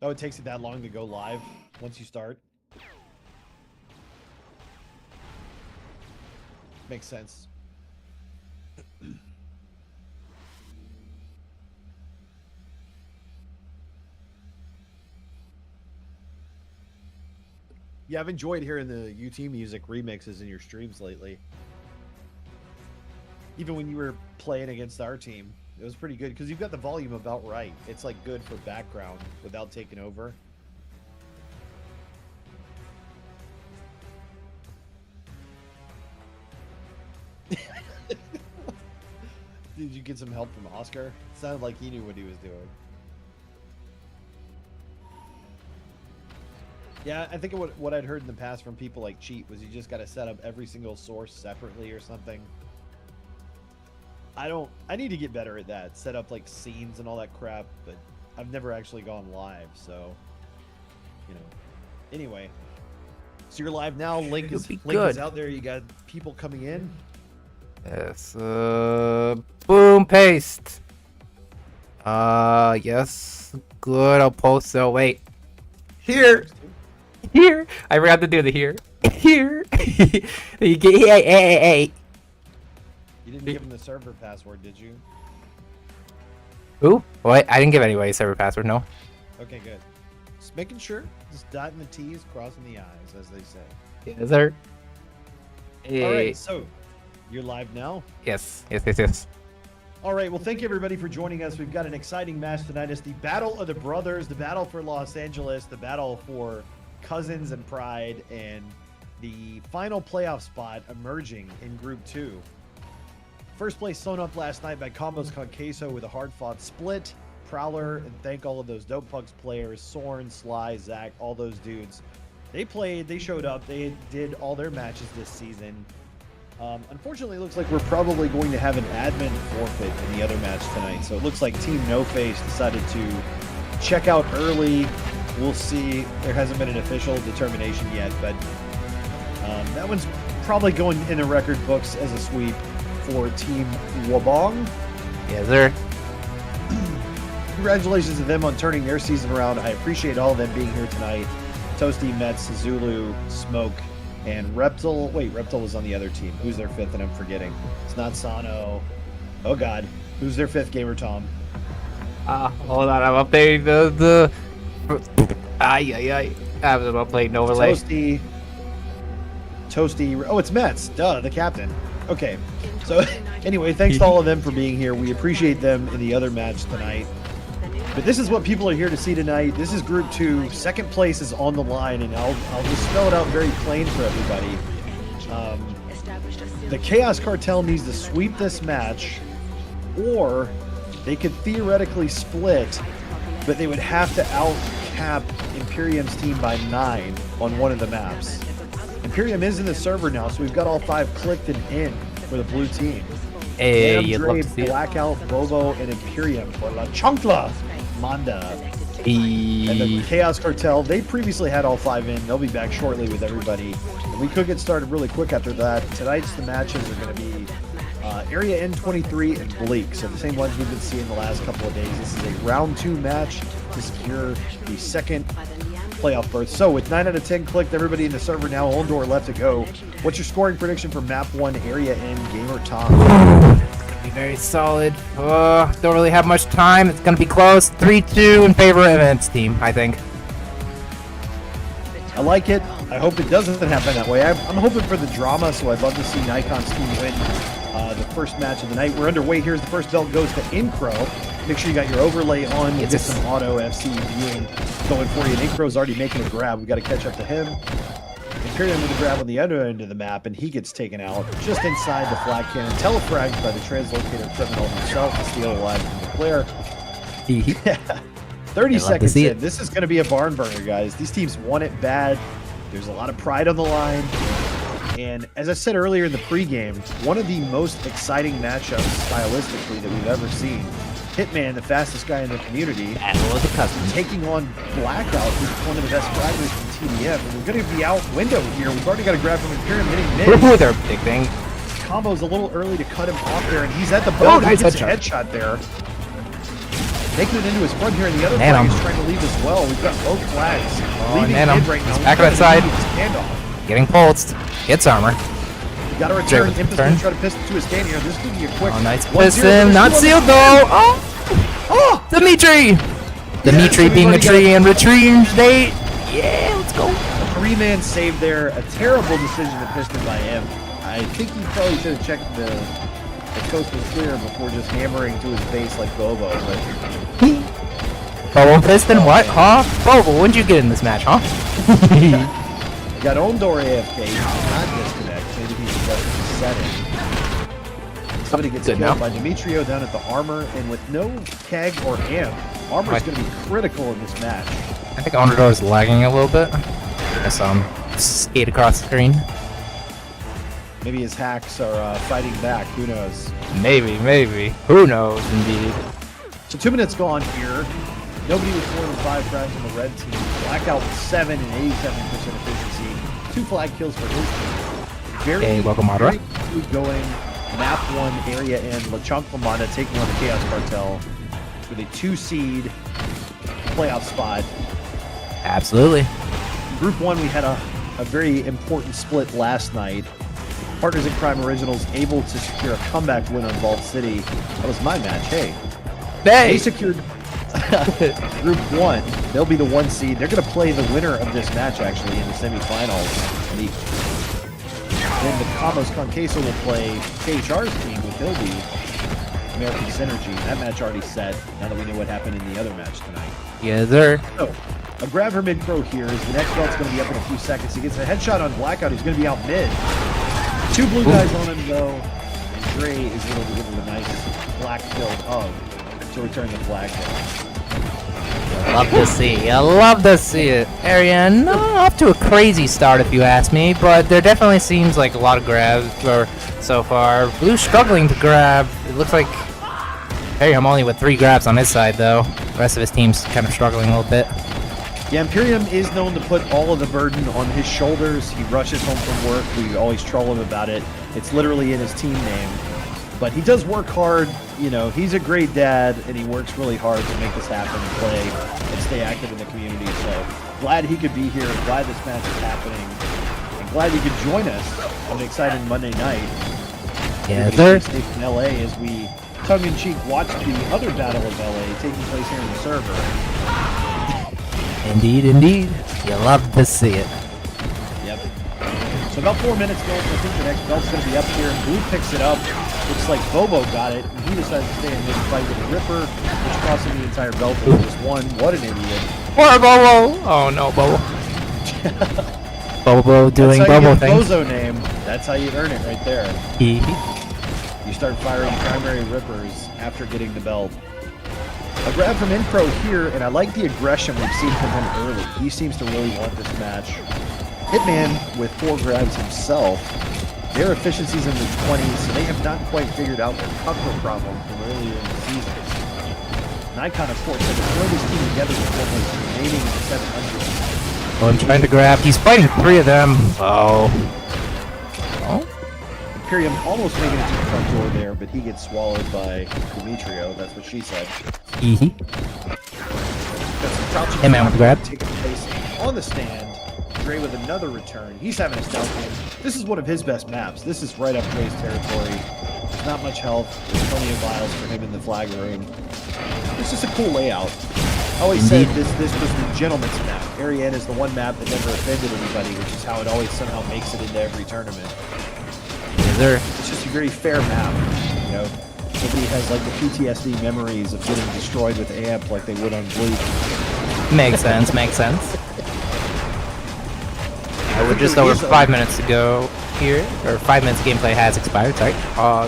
Oh, it takes it that long to go live once you start? Makes sense. Yeah, I've enjoyed hearing the UT music remixes in your streams lately. Even when you were playing against our team, it was pretty good because you've got the volume about right. It's like good for background without taking over. Did you get some help from Oscar? It sounded like he knew what he was doing. Yeah, I think what I'd heard in the past from people like Cheat was you just got to set up every single source separately or something. I need to get better at that. Set up like scenes and all that crap, but I've never actually gone live, so you know. Anyway, so you're live now. Link is out there. You got people coming in. Yes. Boom, paste. Yes. Good. I'll post. So wait. Here. I forgot to do the here. Here. You get hey. You didn't give him the server password, did you? Who? What? I didn't give anybody a server password. No. Okay, good. Just making sure. Just dotting the T's, crossing the I's, as they say. Yes, sir. Hey. All right, so you're live now? Yes. All right, well, thank you, everybody, for joining us. We've got an exciting match tonight. It's the Battle of the Brothers, the battle for Los Angeles, the battle for Cousins and Pride, and the final playoff spot emerging in Group 2. First place sewn up last night by Combos Con Queso with a hard-fought split. Prowler, and thank all of those Dope Pugs players, Soren, Sly, Zach, all those dudes. They played, they showed up, they did all their matches this season. Unfortunately, it looks like we're probably going to have an admin forfeit in the other match tonight. So it looks like Team No Face decided to check out early. We'll see. There hasn't been an official determination yet, but that one's probably going in the record books as a sweep for Team Wabong. Yes, sir. Congratulations to them on turning their season around. I appreciate all of them being here tonight. Toasty, Mets, Zulu, Smoke, and Reptil. Wait, Reptil was on the other team. Who's their fifth? And I'm forgetting. It's not Sano. Oh, God. Who's their fifth, Gamer Tom? Hold on. I'm updating the... Ay. I'm updating overlay. Toasty. Oh, it's Mets. Duh, the captain. Okay. So, anyway, thanks to all of them for being here. We appreciate them in the other match tonight. But this is what people are here to see tonight. This is Group 2. Second place is on the line, and I'll just spell it out very plain for everybody. The Chaos Cartel needs to sweep this match, or they could theoretically split, but they would have to out-cap Imperium's team by 9 on one of the maps. Imperium is in the server now, so we've got all 5 clicked and in for the blue team. Hey, you'd love to see it. Blackout, Bobo, and Imperium for La Chancla, Manda. And the Chaos Cartel, they previously had all 5 in. They'll be back shortly with everybody. And we could get started really quick after that. Tonight's the matches are going to be Area N23 and Bleak. So the same ones we've been seeing the last couple of days. This is a round 2 match to secure the second playoff berth. So with 9 out of 10 clicked, everybody in the server now, on door left to go. What's your scoring prediction for map 1, Area N, Gamer Tom? It's gonna be very solid. Don't really have much time. It's gonna be close. 3-2 in favor of Events team, I think. I like it. I hope it doesn't happen that way. I'm hoping for the drama, so I'd love to see Nikon's team win the first match of the night. We're underway. Here's the first belt goes to Incro. Make sure you got your overlay on. Get some auto FC viewing going for you. And Incro's already making a grab. We got to catch up to him. Imperium with a grab on the other end of the map, and he gets taken out just inside the flag cannon. Telefragged by the translocator criminal himself to steal alive from the player. Yeah. 30 seconds in. This is going to be a barn burner, guys. These teams want it bad. There's a lot of pride on the line. And as I said earlier in the pregame, one of the most exciting matchups stylistically that we've ever seen. Hitman, the fastest guy in the community, taking on Blackout, who's one of the best fragments from TDF. And we're going to be out window here. We've already got a grab from Imperium hitting mid. With their big thing. Combo's a little early to cut him off there, and he's at the belt. He gets a headshot there. making it into his front here, and the other Man, flag is trying to leave as well. We've got both flags leaving man, mid right now. back to that side. Standoff. Getting pulsed. Hits armor. You got to return. With the Impus turn. going to try to piston to his gain here. This is going to be a quick. Oh, nice 1-0. piston. Not sealed though. Oh, Dimitri. Dimitri being a tree and retreating state. Yeah, let's go. A three-man save there. A terrible decision to piston by him. I think he probably should have checked the coast was clear before just hammering to his face like Bobo. But Bobo piston? What? Huh? Bobo, when'd you get in this match, huh? he got Ondor AFK. He did not disconnect. Maybe he's adjusted the setting. Somebody gets Good killed now. by Demetrio down at the armor, and with no keg or amp, armor is going to be critical in this match. I think Ondor is lagging a little bit. I saw him skate across the screen. Maybe his hacks are fighting back. Who knows? Maybe. Who knows, indeed. So 2 minutes gone here. Nobody with more than 5 frags on the red team. Blackout with 7 and 87% efficiency. 2 flag kills for his team. Hey, welcome, Madra. Very good going. Map 1 area and Chancla Manda taking on the Chaos Cartel with a 2 seed playoff spot. Absolutely. Group 1, we had a very important split last night. Partners in Crime Originals able to secure a comeback win on Vault City. That was my match. Hey. They secured Group 1. They'll be the 1 seed. They're going to play the winner of this match, actually, in the semifinals. Then the Combos Conqueso will play KHR's team with Hildy, American Synergy. That match already set, now that we know what happened in the other match tonight. Yes, sir. So, a grab for mid pro here as the next belt's going to be up in a few seconds. He gets a headshot on Blackout. He's going to be out mid. 2 blue guys on him, though. And Dre is able to give him a nice black-filled hug to return the flag. Love to see. I love to see it. Area not off to a crazy start, if you ask me, but there definitely seems like a lot of grabs so far. Blue struggling to grab. It looks like I'm only with 3 grabs on his side, though. The rest of his team's kind of struggling a little bit. Yeah, Imperium is known to put all of the burden on his shoulders. He rushes home from work. We always troll him about it. It's literally in his team name. But he does work hard. You know, he's a great dad, and he works really hard to make this happen and play and stay active in the community. So glad he could be here. Glad this match is happening. And glad he could join us on an exciting Monday night. Yeah, sir. In LA as we tongue-in-cheek watch the other battle of LA taking place here in the server. Indeed. You love to see it. Yep. So about 4 minutes left. I think the next belt's going to be up here. And Blue picks it up. Looks like Bobo got it. And he decides to stay in mid fight with a Ripper, which cost him the entire belt for just 1. What an idiot. Poor Bobo. Oh, no, Bobo. Bobo doing Bobo things. Bozo name. That's how you earn it right there. You start firing primary Rippers after getting the belt. A grab from Infro here, and I like the aggression we've seen from him early. He seems to really want this match. Hitman with 4 grabs himself. Their efficiency's in the 20s, so they have not quite figured out their comfort problem from earlier in the season. Nikon, of course, had to throw this team together with almost remaining in the 700. Oh, I'm trying to grab. He's fighting 3 of them. Oh. Imperium almost making it to the front door there, but he gets swallowed by Demetrio. That's what she said. Hee. Hey man, with the grab. Taking place on the stand. Dre with another return. He's having a stout game. This is one of his best maps. This is right up Dre's territory. There's not much health. There's plenty of vials for him in the flag room. It's just a cool layout. I always said this was the gentleman's map. Ariane is the one map that never offended anybody, which is how it always somehow makes it into every tournament. It's just a very fair map, you know. Nobody has like the PTSD memories of getting destroyed with AMP like they would on Bleach. Makes sense. We're just over 5 minutes to go here, or 5 minutes of gameplay has expired. Sorry,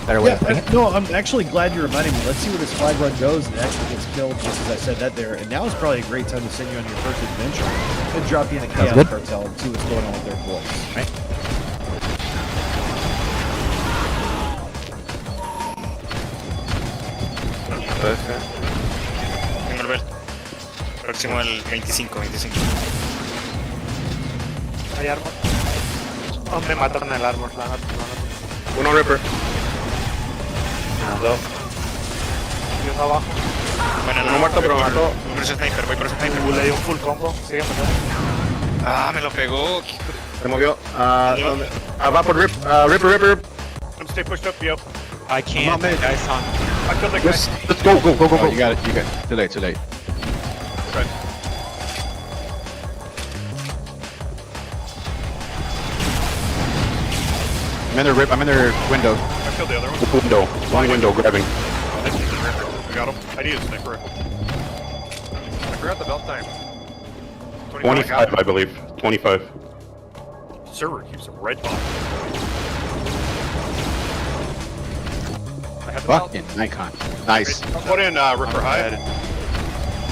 better way of putting it. No, I'm actually glad you're reminding me. Let's see where this flag run goes, and it actually gets killed just as I said that there. And now is probably a great time to send you on your first adventure and drop you in the Chaos Cartel and see what's going on with their boys. Right. Próximo el 25. Hay armor. Oh, me mataron el armor, la neta. Uno Ripper. Dos. Yo abajo. Bueno, No muerto, pero mató. Voy por ese sniper, voy por ese sniper. Le di un full combo. Sígueme. Ah, me lo pegó. Se movió. ¿Dónde? Va por Rip. Rip. I'm stay pushed up, yo. I can't. mid. That guy's on. I killed that guy. Let's go. You got it. Too late. Good. I'm in their window. I killed the other one. One window grabbing. I got him. I need a sniper. I forgot the belt time. 25, I believe. 25. Server keeps a red box. I have the belt. Fucking Nikon. Nice. Put in Ripper High.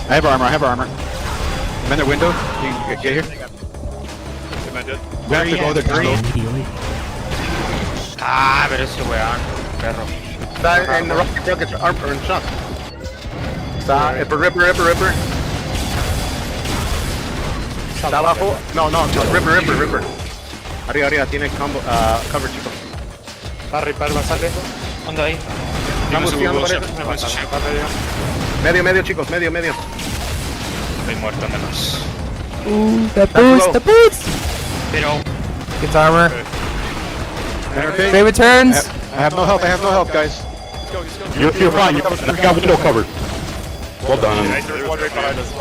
I have armor. I'm in their window. You can get here. Am I dead? We have to go there. Immediately. Ah, pero ese weón. Perro. Está en Rockets armor and shot. Está Ripper. Está abajo. No, Ripper. Arriba, tiene combo, cover, chicos. Parry, sale. Anda ahí. Estamos tirando para medio, chicos, medio. Estoy muerto menos. The boost. Pero. Gets armor. Okay. Trey returns. I have no help, guys. Let's go. You're fine. I got window covered. Well done. There's one right behind us.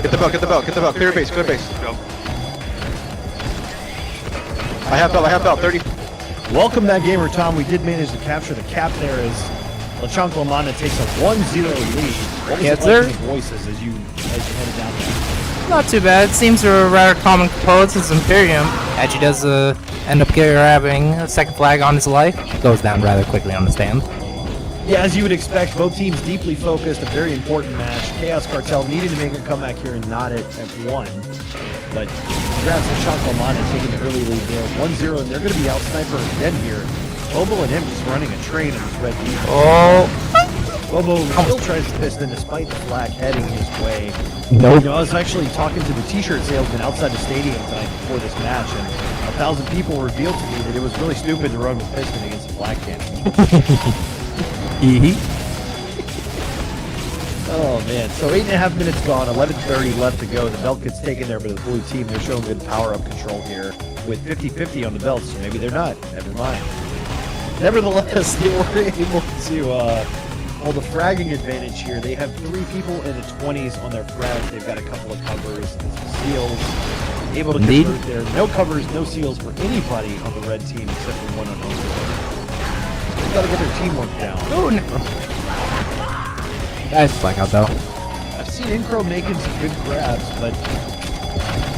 Get the belt. Clear base. Go. I have belt. 30. Welcome that gamer, Tom. We did manage to capture the cap there as Chancla Manda takes a 1-0 lead. What was Yes, it sir. like in the voices as you headed down there? Not too bad. Seems a rather common components as Imperium. Actually does end up grabbing a second flag on his life. Goes down rather quickly on the stand. Yeah, as you would expect, both teams deeply focused. A very important match. Chaos Cartel needed to make a comeback here and not at 1. But congrats to Chancla Manda taking the early lead there. 1-0, and they're going to be out sniper again here. Bobo and him just running a train on this red team. Oh. Bobo still tries to piston despite the flag heading his way. Nope. You know, I was actually talking to the t-shirt salesman outside the stadium tonight before this match, and 1,000 people revealed to me that it was really stupid to run with piston against the flag cannon. Oh man, so 8.5 minutes gone, 11:30 left to go. The belt gets taken there by the blue team. They're showing good power-up control here with 50-50 on the belts. So maybe they're not. Never mind. Nevertheless, they were able to hold a fragging advantage here. They have 3 people in the 20s on their frags. They've got a couple of covers and some seals. Able to Indeed. convert there. No covers, no seals for anybody on the red team except for one on Overlord. They've got to get their teamwork down. Oh no. Nice flag out though. I've seen Incro making some good grabs, but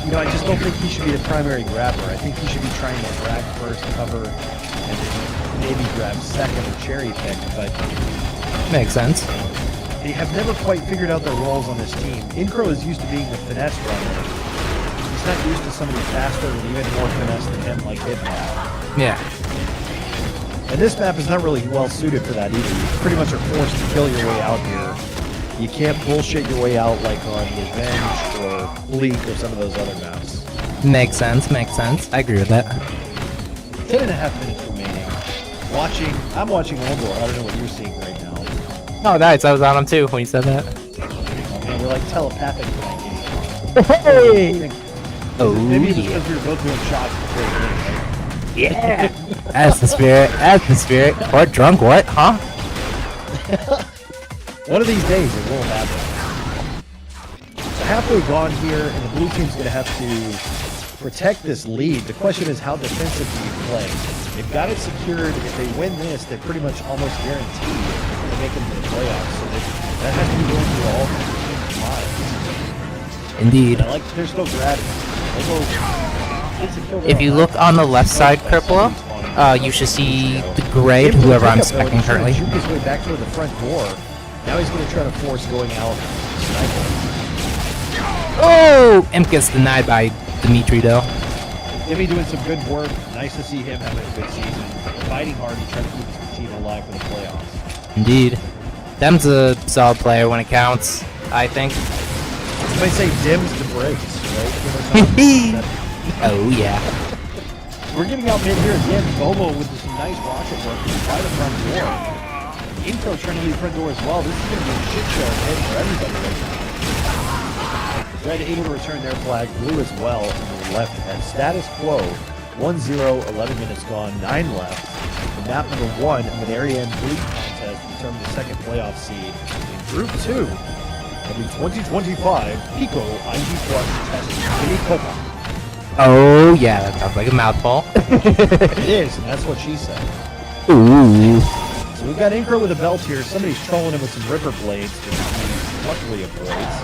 you know, I just don't think he should be the primary grabber. I think he should be trying to grab first, cover, and then maybe grab second or cherry pick. But Makes sense. they have never quite figured out their roles on this team. Incro is used to being the finesse runner. He's not used to somebody faster with even more finesse than him, like Hitman. Yeah. And this map is not really well suited for that either. You pretty much are forced to kill your way out here. You can't bullshit your way out like on The Avenge or Bleak or some of those other maps. Makes sense. I agree with that. 10.5 minutes remaining. I'm watching Oldor. I don't know what you're seeing right now. Oh, nice. I was on him too when you said that. Oh, man, we're like telepathic for that game. Hey! Oh, Maybe it's yeah. because we were both doing shots before the game, right? Yeah. That's the spirit. What? Drunk? What? Huh? One of these days it will happen. So halfway gone here, and the blue team's going to have to protect this lead. The question is, how defensive do you play? They've got it secured. If they win this, they're pretty much almost guaranteed to make it to the playoffs. So that has to be going through all the team's minds. Indeed. And I like they're still grabbing. If you look on the left side, Kerpla, you should see the grade, whoever I'm specking currently. He's trying to juke his way back toward the front door. Now he's going to try to force going out. Oh! Imp gets denied by Dimitri, though. Jimmy doing some good work. Nice to see him having a good season. Fighting hard and trying to keep his team alive for the playoffs. Indeed. Dem's a solid player when it counts, I think. You might say dims to breaks, right? Oh, yeah. We're getting out mid here again. Bobo with some nice rocket work by the front door. Intro trying to leave front door as well. This is going to be a shit show ahead for everybody right now. Red able to return their flag. Blue as well on the left at status quo. 1-0, 11 minutes gone, 9 left. And map number 1 of an area and league contest determined the second playoff seed in Group 2 of the 2025 PICO IG Plus Test Mini Copa. Oh yeah, that sounds like a mouthful. It is, and that's what she said. Ooh. So we've got Incro with a belt here. Somebody's trolling him with some ripper blades, which he luckily avoids.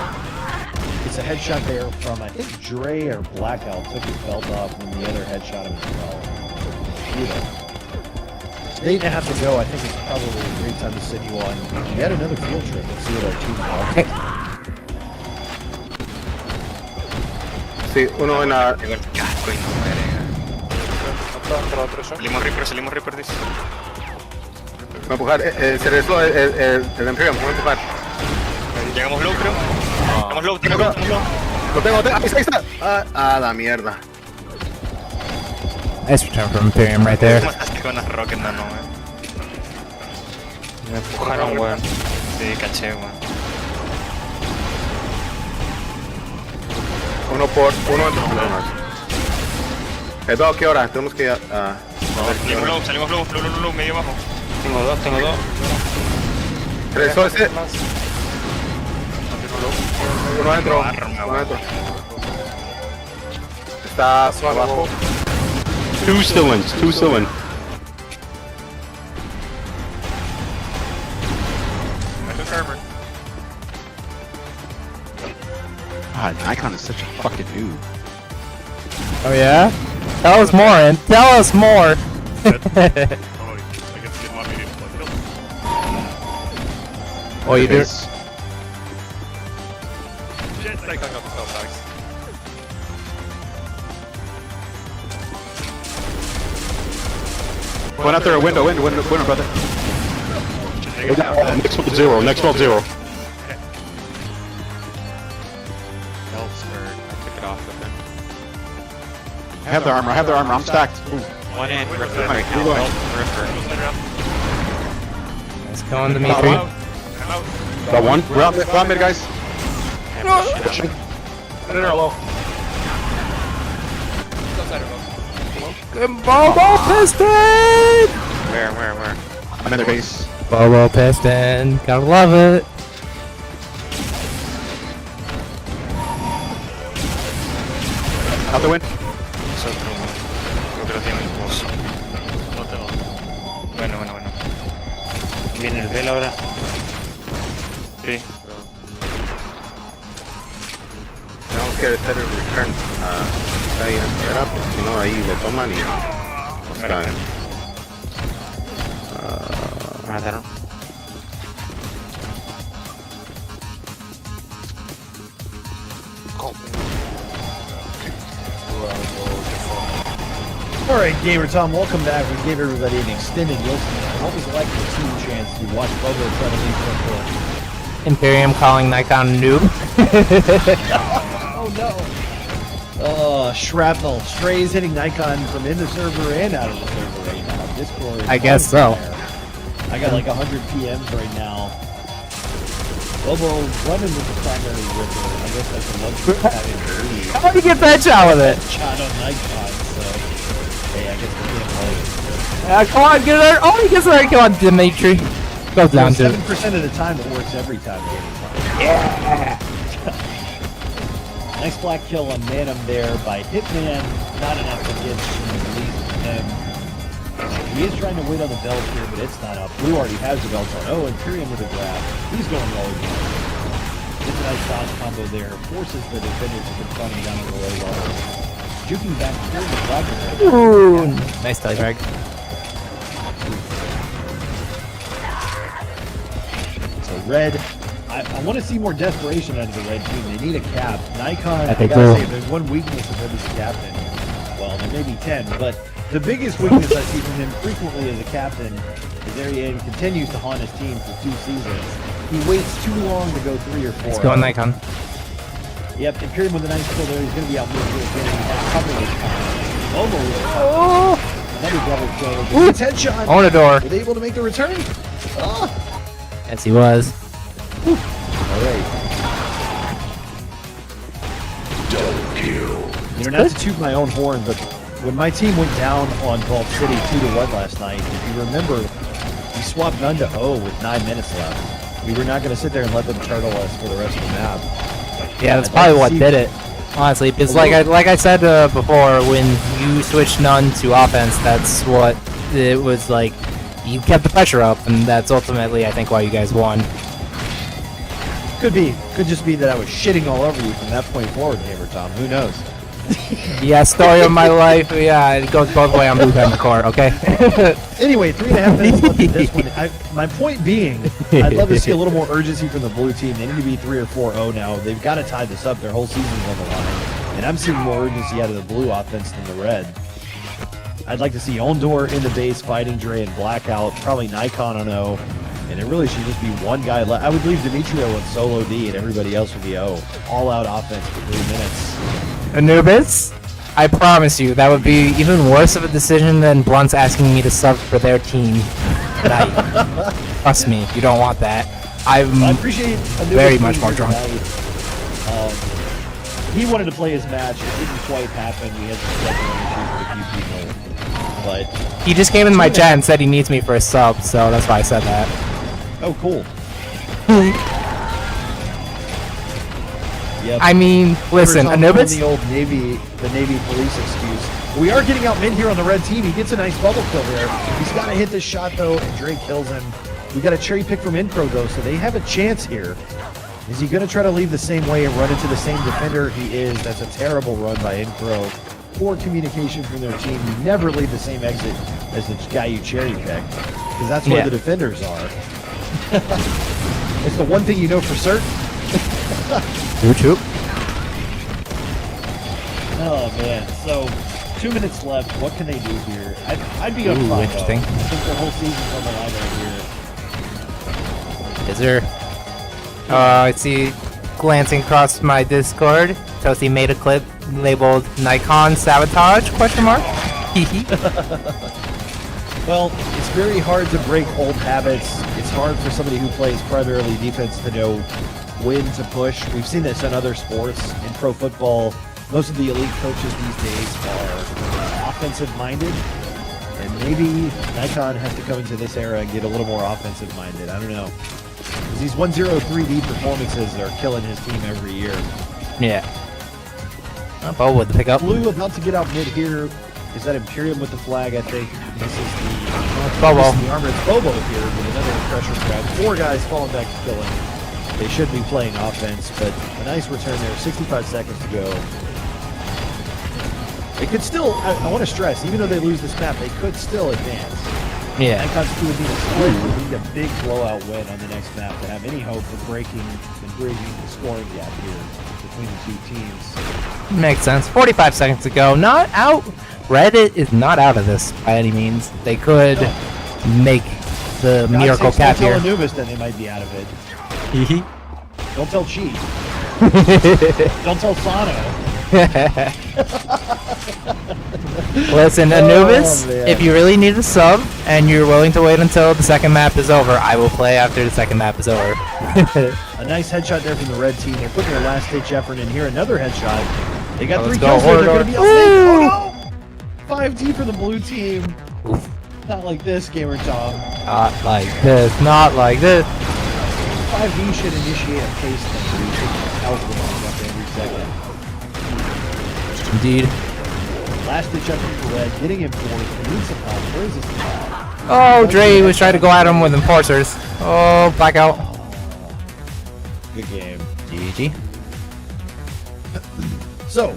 It's a headshot there from, I think, Dre or Blackout took his belt off when the other headshot him as well. It's 8.5 to go. I think it's probably a great time to send you on yet another field trip. Let's see what our team are. Sí, uno en la... Llegó el casco y no muere. Salimos Reaper, dice. Voy a empujar, se regresó el Imperium, voy a empujar. Llegamos low, creo. Estamos low, estamos low. Lo tengo, ahí está. La mierda. Nice return from Imperium right there. Mataste con las rockets, no, Me empujaron, weón. Sí, caché, weón. Uno entre problemas. Eduardo, ¿qué hora? Tenemos que ir a... Salimos low, medio bajo. Tengo dos. Regresó ese. Uno adentro. Está abajo. Two still in. I took armor. God, Nikon is such a fucking noob. Oh yeah? Tell us more, and tell us more. Oh, I guess he didn't want me to kill him. Oh, you do? Shit, I got the spell bags. One out there, a window, brother. Next vault zero. Belts, or I took it off with him. I have the armor, I'm stacked. Ooh. One in, Ripper Keep right going. now. Ripper. Nice going, Dimitri. I'm out. Got one. We're out mid, guys. Pushing. Bobo Piston! Where? I'm in their base. Bobo Piston, gotta love it. Out the win. Es otro, weón. Creo que lo tiene el boss. No tengo. Bueno. Viene el Bell ahora. Sí. Tenemos que hacer el return. Ahí afuera, porque si no ahí lo toman y... Mira. Me mataron. All right, Gamer Tom, welcome back. We gave everybody an extended listen. What was it like for Team Chance to watch Bobo try to leave front door? Imperium calling Nikon noob. Oh no! Oh, shrapnel. Strays hitting Nikon from in the server and out of the server right now. Discord. I guess so. I got like 100 PMs right now. Bobo running with the primary ripper. I guess that's a luxury of having the lead. How do you get that shot with it? Shot on Nikon, so hey, I guess we can't play. Come on, get there. Oh, he gets there. Come on, Dimitri. Goes down to 7% of the time it works every time. Yeah. Nice black kill on Manum there by Hitman. Not enough to get him. He is trying to wait on the belt here, but it's not up. Blue already has the belt on. Oh, Imperium with a grab. He's going all over. It's a nice dodge combo there. Forces the defender to confront him down in the low level. Juking back through the flag. Ooh, nice tie drag. So red, I want to see more desperation out of the red team. They need a cap. Nikon, I think gotta so. say, if there's one weakness of him as a captain, well, there may be 10, but the biggest weakness I see from him frequently as a captain is there he continues to haunt his team for 2 seasons. He waits too long to go 3 or 4. Let's go on Nikon. Yep, Imperium with a nice kill there. He's going to be out midfield again. He has cover this time. Almost. Oh, Another double kill. Gets headshot. on a door. Were they able to make the return? Oh. Yes, he was. All right. You know, not to toot my own horn, but when my team went down on Vault City 2-1 last night, if you remember, we swapped none to O with 9 minutes left. We were not going to sit there and let them turtle us for the rest of the map. Yeah, that's I'd probably like what to see- did it. Honestly, because like I said before, when you switched none to offense, that's what it was like. You kept the pressure up, and that's ultimately, I think, why you guys won. Could be. Could just be that I was shitting all over you from that point forward, Gamer Tom. Who knows? Yeah, story of my life. Yeah, it goes both ways on Blue Pen Court, okay? Anyway, 3.5 minutes left in this one. My point being, I'd love to see a little more urgency from the blue team. They need to be 3 or 4-0 now. They've got to tie this up. Their whole season's on the line. And I'm seeing more urgency out of the blue offense than the red. I'd like to see Ondor in the base fighting Dre and Blackout, probably Nikon on O. And it really should just be one guy left. I would leave Demetrio in solo D and everybody else would be O. All out offense for 3 minutes. Anubis, I promise you, that would be even worse of a decision than Blunt's asking me to sub for their team tonight. Trust me, you don't want that. I appreciate Anubis very being much more here drunk. tonight. He wanted to play his match. It didn't quite happen. We had some scheduling issues with a few people. But, He just came in my chat and said he needs me for a sub, so that's why I said that. oh, cool. Yep. I mean, listen, Tom Anubis. the old Navy police excuse. We are getting out mid here on the red team. He gets a nice bubble kill there. He's got to hit this shot though, and Drake kills him. We got a cherry pick from Incro though, so they have a chance here. Is he going to try to leave the same way and run into the same defender? He is. That's a terrible run by Incro. Poor communication from their team. You never leave the same exit as the guy you cherry picked, because that's where the defenders are. It's the one thing you know for certain. YouTube. Oh man, so 2 minutes left. What can they do here? I'd be on Ooh, fire. interesting. I think the whole season's on the line right here. Is there? I see, glancing across my Discord, Toasty made a clip labeled Nikon Sabotage, question mark? Well, it's very hard to break old habits. It's hard for somebody who plays primarily defense to know when to push. We've seen this in other sports. In pro football, most of the elite coaches these days are offensive-minded. And maybe Nikon has to come into this era and get a little more offensive-minded. I don't know. Because these 1-0-3D performances are killing his team every year. Yeah. Bo with the pickup. Blue about to get out mid here. Is that Imperium with the flag, I think? This is Bobo. This is the armor. It's Bobo here with another pressure grab. 4 guys falling back to kill him. They should be playing offense, but a nice return there. 65 seconds to go. They could still, I want to stress, even though they lose this map, they could still advance. Yeah. Nikon's would need a split. Would need a big blowout win on the next map to have any hope of breaking the scoring gap here between the two teams. Makes sense. 45 seconds to go. Not out. Reddit is not out of this by any means. They could make the miracle cap Don't here. tell Anubis, then they might be out of it. Don't tell Cheat. Don't tell Sano. Listen, Anubis, man. if you really need a sub and you're willing to wait until the second map is over, I will play after the second map is over. A nice headshot there from the red team. They're putting their last ditch effort in here. Another headshot. They got 3 let's go. kills there. They're Horde, going to be horde. oh no! 5D for the blue team. Not like this, Gamer Tom. Not like this. Not like this. 5D should initiate a pace thing where you take alcohol after every second. Indeed. Last ditch effort for red. Getting him forward. They need some help. Where is this guy? Oh, Dre was trying to go at him with enforcers. Oh, blackout. Good game. GG. So,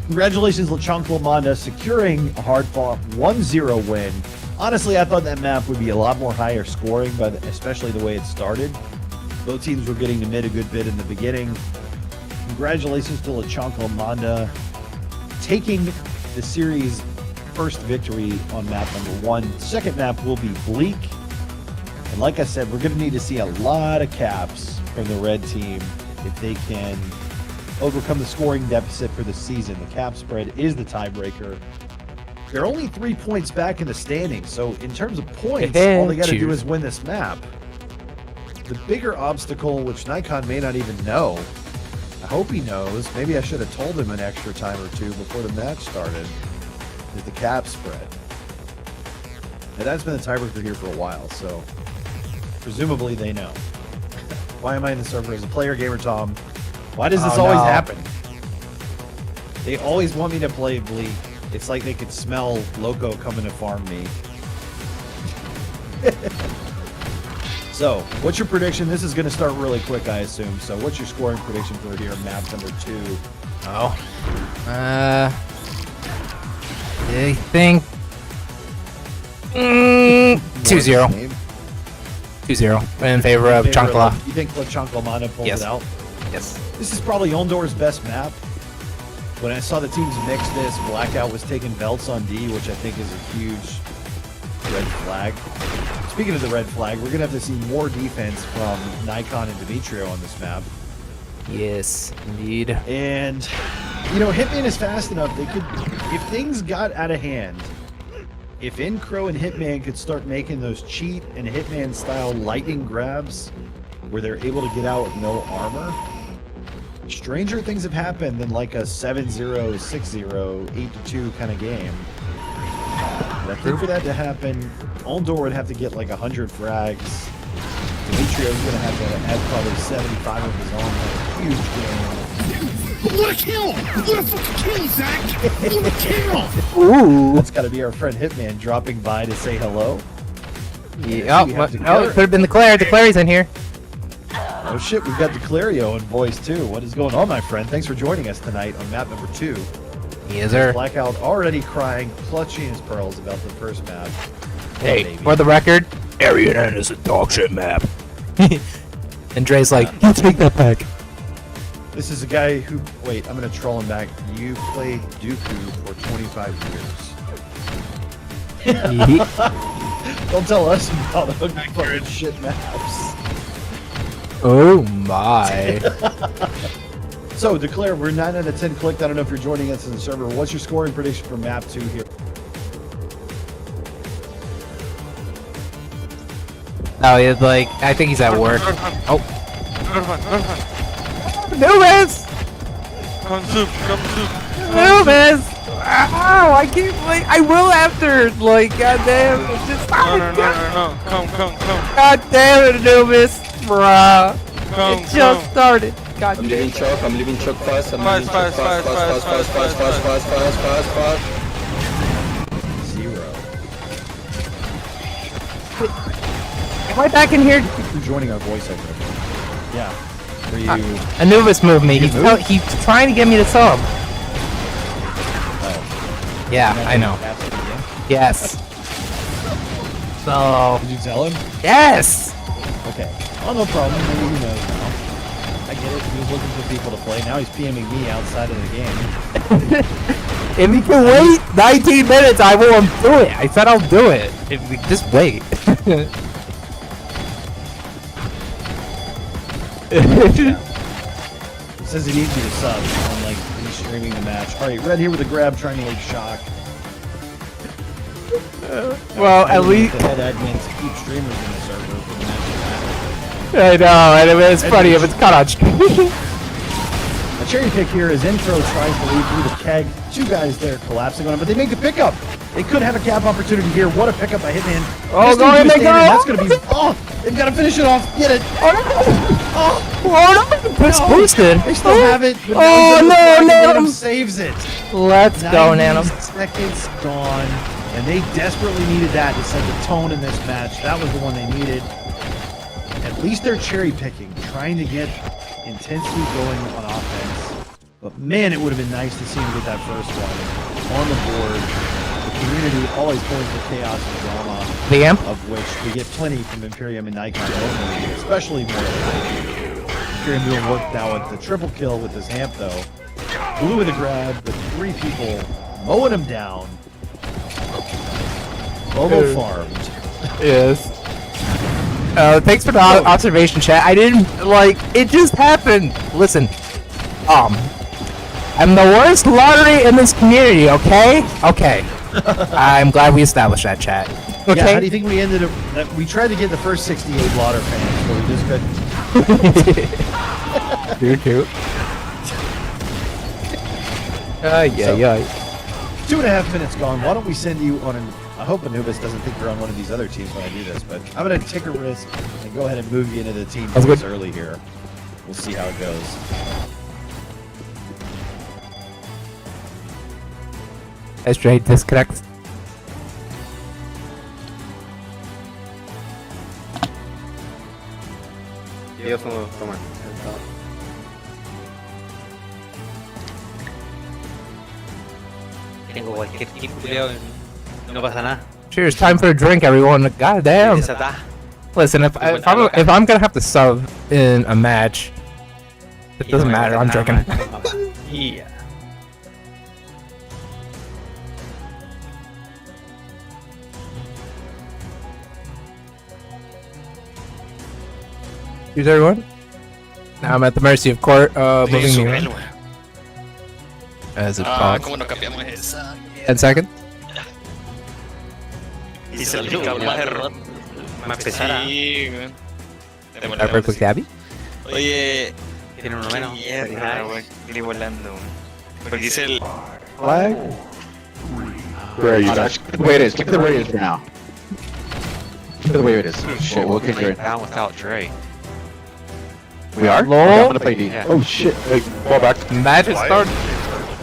congratulations, Chancla Manda, securing a hard-fought 1-0 win. Honestly, I thought that map would be a lot more higher scoring, but especially the way it started. Both teams were getting to mid a good bit in the beginning. Congratulations to Chancla Manda, taking the series' first victory on map number 1. Second map will be Bleak. And like I said, we're going to need to see a lot of caps from the red team if they can overcome the scoring deficit for the season. The cap spread is the tiebreaker. They're only 3 points back in the standings, so in terms of points, all they got to do is win this map. the bigger obstacle, which Nikon may not even know, I hope he knows, maybe I should have told him an extra time or two before the match started, is the cap spread. And that's been the tiebreaker here for a while, so presumably they know. Why am I in the server as a player, Gamer Tom? Why does this always happen? They always want me to play Bleak. It's like they could smell Loco coming to farm me. So, what's your prediction? This is going to start really quick, I assume. So, what's your scoring prediction for here, map number 2? Oh. I think 2-0. 2-0 in favor of Chancla. You think Chancla Manda pulls it out? Yes. This is probably Ondor's best map. When I saw the teams mix this, Blackout was taking belts on D, which I think is a huge red flag. Speaking of the red flag, we're going to have to see more defense from Nikon and Demetrio on this map. Yes, indeed. And, you know, Hitman is fast enough. They could, if things got out of hand, if Incro and Hitman could start making those cheat and Hitman style lightning grabs where they're able to get out with no armor, stranger things have happened than like a 7-0, 6-0, 8-2 kind of game. But I think for that to happen, Ondor would have to get like 100 frags. Demetrio's going to have to add probably 75 of his own. Like a huge game. What a kill! What a fucking kill, Zach! What a kill! Ooh. That's got to be our friend Hitman dropping by to say hello. Yeah. Oh, it could have been Declare. Declare's in here. Oh shit, we've got Declario in voice too. What is going on, my friend? Thanks for joining us tonight on map number 2. Yes, sir. Blackout already crying, clutching his pearls about the first map. Hey, baby. for the record, Area N is a dog shit map. And Dre's like, you take that back. This is a guy who, wait, I'm going to troll him back. You played Dooku for 25 years. Don't tell us about the fucking shit maps. Oh my. So, Declare, we're 9 out of 10 clicked. I don't know if you're joining us in the server. What's your scoring prediction for map 2 here? Oh, yeah, like, I think he's at work. Oh. Nubis! Come soup, come soup. Nubis! Ow, I can't, like, I will after, like, goddamn. Just No. Come. God damn it, Anubis. Bruh. Come, It just started. God I'm damn leaving it. choke, I'm leaving choke fast, I'm leaving choke Fast. fast. 0. Am I back in here? You're joining our voiceover. Yeah. For you. Anubis moved me. He's trying to get me to sub. Oh. Yeah, I know. Yes. So, Did you tell him? yes! Okay. Oh, no problem. Maybe he knows now. I get it. He was looking for people to play. Now he's PMing me outside of the game. If you can wait 19 minutes, I will do it. I said I'll do it. If we just wait. He says he needs me to sub on like streaming the match. All right, Red here with a grab, trying to like shock. Well, at least the head admin to keep streamers in the server for the match to I know, and it's funny if it's caught on screen. happen. A cherry pick here as Intro tries to lead through the keg. 2 guys there collapsing on him, but they make the pickup. They could have a cap opportunity here. What a pickup by Hitman. Oh, This go dude's in, they standing, go. That's gonna be. Oh, they've got to finish it off. Get it. Oh no! It's boosted. They still have it. But Oh, now no, Nanum no. saves it. Let's go, 90 Nanum. seconds gone, and they desperately needed that to set the tone in this match. That was the one they needed. At least they're cherry picking, trying to get intensity going on offense. But man, it would have been nice to see him get that first one on the board. The community always pulling for chaos and drama, The amp? of which we get plenty from Imperium and Nikon, especially more. Imperium doing work now with the triple kill with his amp though. Blue with a grab, but 3 people mowing him down. Bobo farmed. Yes. Thanks for the observation, chat. I didn't, like, it just happened. Listen, I'm the worst lottery in this community, okay? Okay. I'm glad we established that, chat. Okay. Yeah, how do you think we ended up? We tried to get the first 68 Lauder fans, but we just couldn't. You're cute. Yeah. 2.5 minutes gone. Why don't we send you on an... I hope Anubis doesn't think you're on one of these other teams when I do this, but I'm going to take a risk and go ahead and move you into the team That's good. early here. We'll see how it goes. SJ disconnect. Ellos son los toman. Tengo cualquier kit culiao y no pasa nada. Cheers, time for a drink, everyone. God damn. Desatá. Listen, if I'm gonna have to sub in a match, it doesn't matter. I'm drinking. Yeah. Cheers, everyone. Now I'm at the mercy of court. Moving me around. As it pops. ¿Cómo nos cambiamos esa? 10 seconds. Y se le pica más error. Más pesada. Sí, güey. Démosle, Ever quick tabby. Oye, Tiene uno menos. mierda, güey. Ir volando, güey. Porque hice el... Flag? Where are you guys? Keep it the way it is. Keep it the way it is for now. Keep it the way it is. Shit, we'll kick it. Down without Dre. We are? Lol. Okay, I'm gonna play D. Yeah. Oh shit. Hey, fall back. Match is started.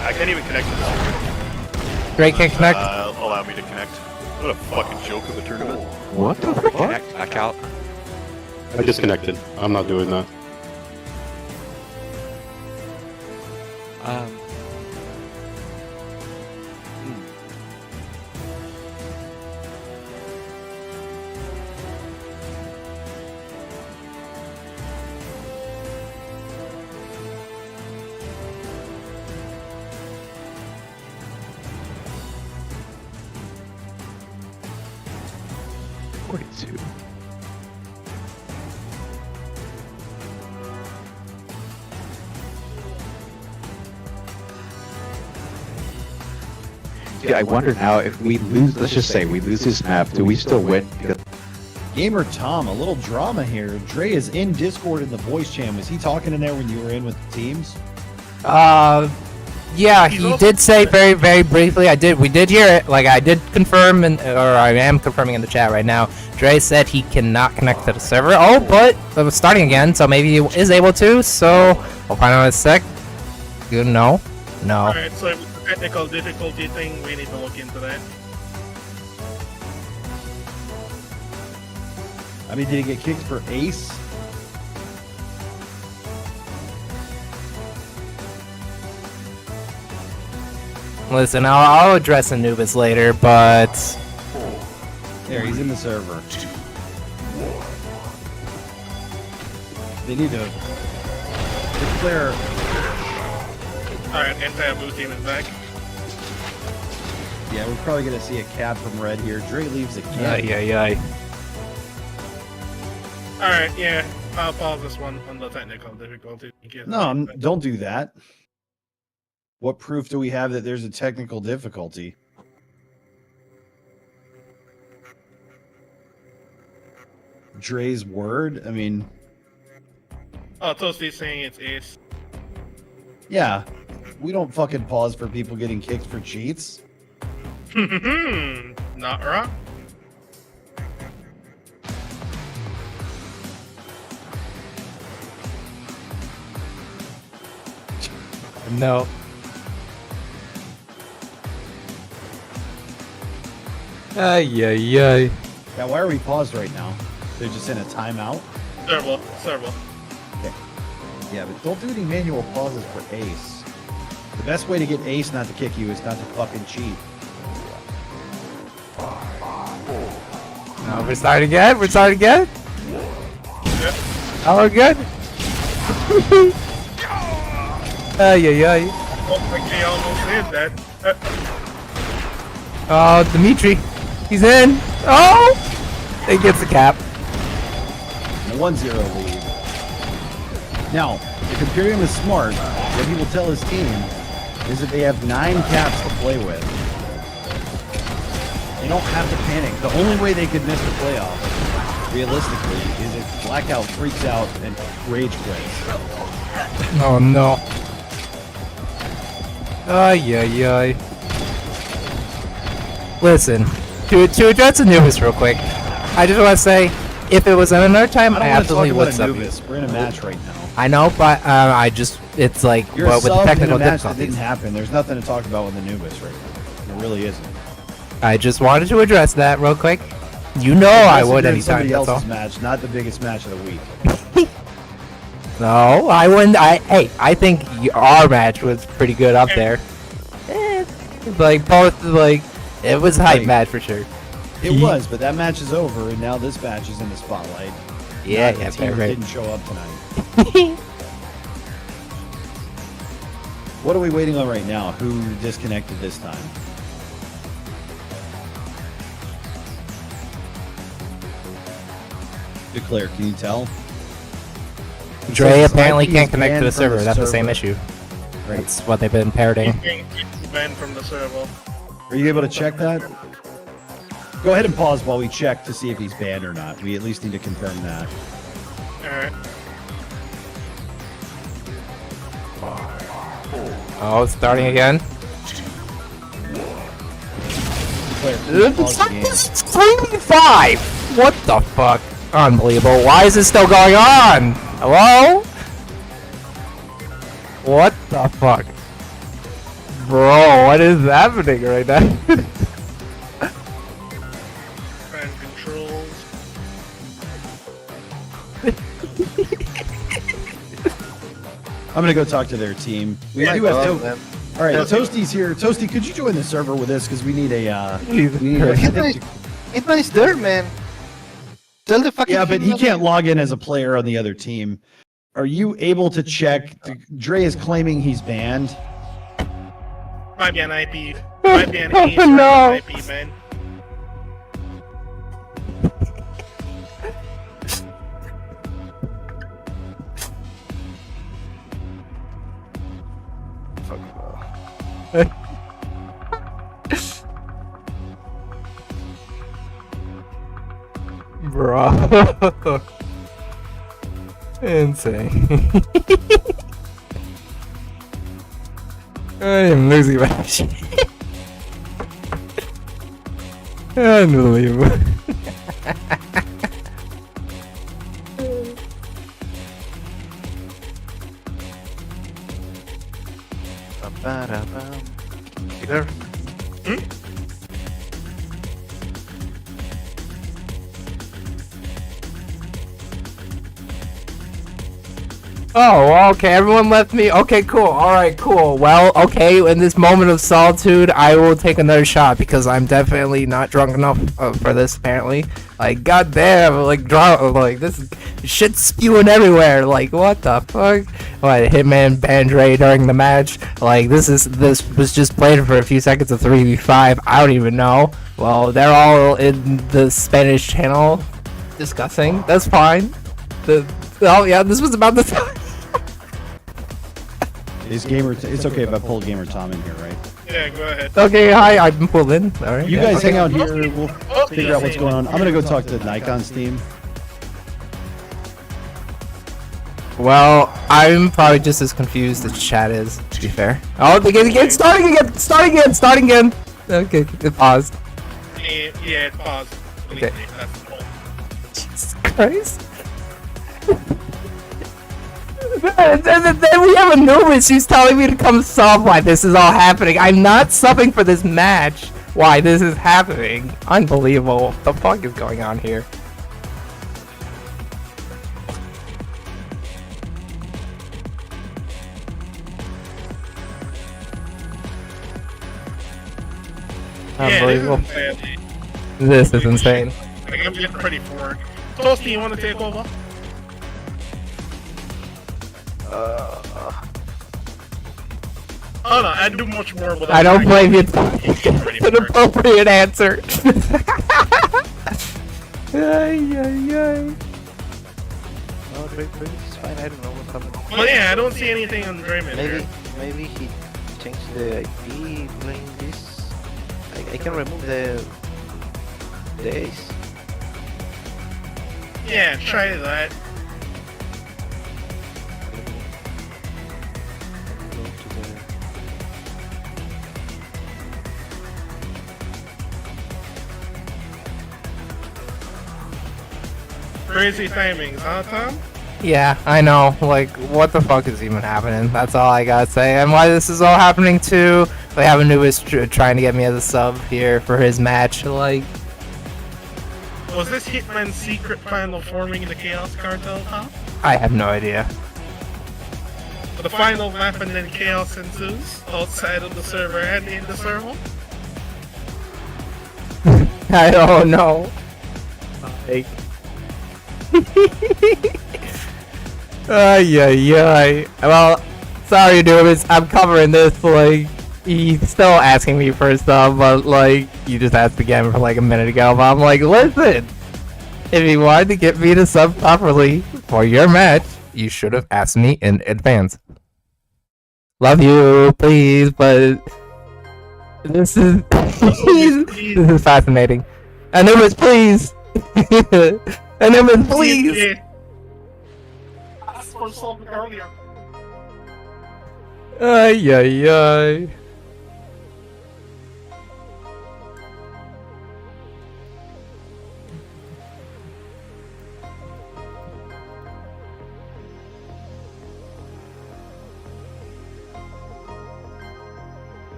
I can't even connect this. Drake can't connect. Allow me to connect. What a fucking joke of a tournament. What the fuck? Connect, back out. I disconnected. I'm not doing that. Dude, I wonder now if we lose, let's just say we lose this map, do we still win? Because Gamer Tom, a little drama here. Dre is in Discord in the voice chat. Was he talking in there when you were in with the teams? Yeah, he did say very, very briefly. We did hear it. Like, I did confirm, or I am confirming in the chat right now. Dre said he cannot connect to the server. Oh, but it was starting again, so maybe he is able to. So we'll find out in a sec. Good, no. Alright, so with the technical difficulty thing, we need to look into that. I mean, did he get kicked for ace? Listen, I'll address Anubis later, but There, he's in the server. They need to declare. Alright, entire blue team is back. Yeah, we're probably gonna see a cap from red here. Dre leaves again. yeah. Alright, yeah, I'll pause this one on the technical difficulty. No, don't do that. What proof do we have that there's a technical difficulty? Dre's word? I mean... Oh, Toasty's saying it's ace. Yeah. We don't fucking pause for people getting kicked for cheats. Not wrong. No. Yeah. Yeah, why are we paused right now? They're just in a timeout? Servo. Okay. Yeah, but don't do any manual pauses for ace. The best way to get ace not to kick you is not to fucking cheat. No, we're starting again. Yep. Oh, we're good. Yeah. Oh, actually, I almost did that. Oh, Dimitri. He's in. Oh! He gets the cap. 1-0 lead. Now, if Imperium is smart, what he will tell his team is that they have 9 caps to play with. They don't have to panic. The only way they could miss the playoffs, realistically, is if Blackout freaks out and rage quits. Oh no. Ay, ay, ay. Listen, to address Anubis real quick, I just want to say, if it was at another time, I, I don't want to talk absolutely about would sub you. Anubis. We're in a match right now. I know, but it's like, You're well, with the subbed in technical a match that difficulties. didn't happen. There's nothing to talk about with Anubis right now. There really isn't. I just wanted to address that real quick. You know I would During anytime, somebody that's all. else's match, not the biggest match of the week. No, I wouldn't. Hey, I think our match was pretty good up there. Like both, like it was a hype Right. match for sure. It was, but that match is over, and now this match is in the spotlight. Yeah, The yeah, team right. didn't show up tonight. What are we waiting on right now? Who disconnected this time? Declare, can you tell? Dre says apparently IP can't is connect to banned the from server. That's the same server. issue. Right. That's what they've been parroting. Banned from the server. Are you able to check that? Go ahead and pause while we check to see if he's banned or not. We at least need to confirm that. Alright. Oh, it's starting again. Declare, can you pause the game? It's 3v5! What the fuck? Unbelievable. Why is this still going on? Hello? What the fuck? Bro, what is happening right now? And controls. I'm gonna go talk to their team. We do have to. All right, Toasty's here. Toasty, could you join the server with us? Because we need a. We need a Hitman's there, man. Tell the fucking yeah, but he team can't log in as a player on the other team. Are you able to check? Dre is claiming he's banned. Might be an IP. Might be an Oh, East no. IP, man. Bro. Insane. I am losing my shit. Unbelievable. There. Oh, okay, everyone left me. Okay, cool. Alright, cool. Well, okay, in this moment of solitude, I will take another shot because I'm definitely not drunk enough for this, apparently. Like, goddamn, like, this shit spewing everywhere. Like, what the fuck? What, Hitman banned Dre during the match? Like, this was just played for a few seconds of 3v5. I don't even know. Well, they're all in the Spanish channel discussing. That's fine. Oh, yeah, this was about the time. Is gamer? It's okay if I pull gamer Tom in here, right? Yeah, go ahead. Okay, hi, I'm pulled in. All right. You yeah. guys hang out here. We'll figure out what's going on. I'm gonna go talk to Nikon's team. Well, I'm probably just as confused as chat is, to be fair. Oh, again, starting again. Okay, it paused. Yeah, it's paused. Okay. That's the point. Jesus Christ. Then we have Anubis who's telling me to come sub why this is all happening. I'm not subbing for this match. Why this is happening. Unbelievable. What the fuck is going on here? Unbelievable. This is insane. Like, I'm getting ready for it. Toasty, you want to take over? Oh no, I do much more without. I don't blame you. It's an appropriate answer. Ay, ay, ay. No, it's fine. I don't know what's happening. Well, yeah, I don't see anything on Draymond here. Maybe he changed the IP playing this. I can remove the days. Yeah, try that. Crazy timings, huh, Tom? Yeah, I know. Like, what the fuck is even happening? That's all I gotta say. And why this is all happening too? They have a newest trying to get me as a sub here for his match. Like, Was this Hitman's secret plan of forming the Chaos Cartel, Tom? I have no idea. The final map and then chaos ensues outside of the server and in the server? I don't know. Like, ay. Well, sorry, dude. I'm covering this. Like, he's still asking me for stuff, but like, you just asked again for like a minute ago. But I'm like, listen, if you wanted to get me to sub properly for your match, you should have asked me in advance. Love you, please, but this is this is fascinating. Anubis, please. Anubis, please. Ask for something earlier. Ay.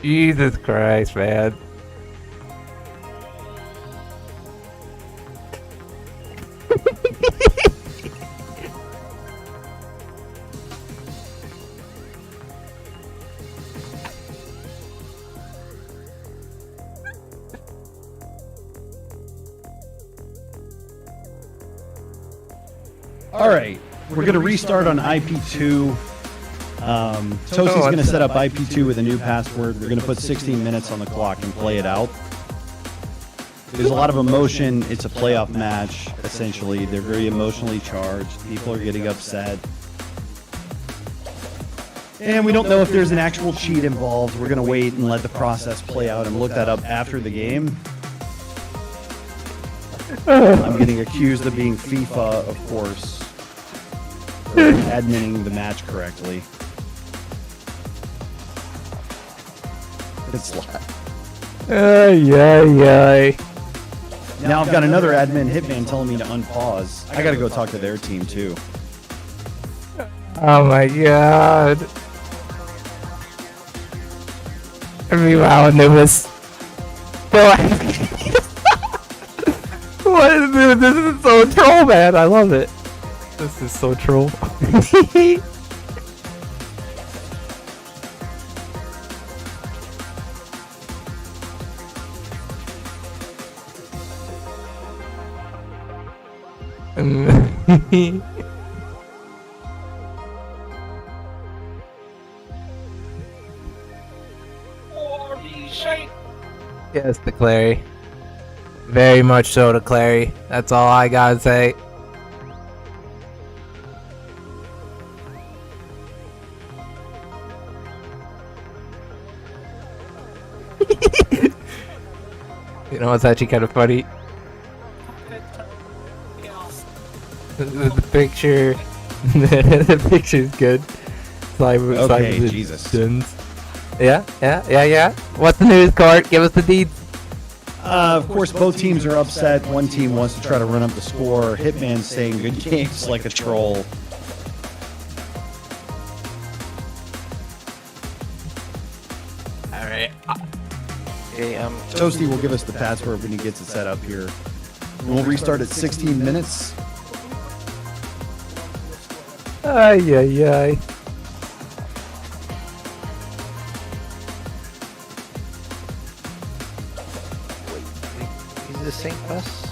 Jesus Christ, man. All right, we're going to restart on IP2. Toasty's going to set up IP2 with a new password. We're going to put 16 minutes on the clock and play it out. There's a lot of emotion. It's a playoff match, essentially. They're very emotionally charged. People are getting upset. And we don't know if there's an actual cheat involved. We're going to wait and let the process play out and look that up after the game. I'm getting accused of being FIFA, of course, for adminning the match correctly. It's Ay. Now I've got another admin hitman telling me to unpause. I gotta go talk to their team too. Oh my god. Meanwhile, Anubis. What is this? This is so troll, man. I love it. This is so troll. Yes, to Clary. Very much so to Clary. That's all I gotta say. You know what's actually kind of funny? The picture. The picture's good. Okay, Jesus. Yeah. What's the news, Court? Give us the deeds. Of course, both teams are upset. One team wants to try to run up the score. Hitman's saying good games like a troll. Alright. Okay, Toasty will give us the password when he gets it set up here. We'll restart at 16 minutes. Ay. is the same pass,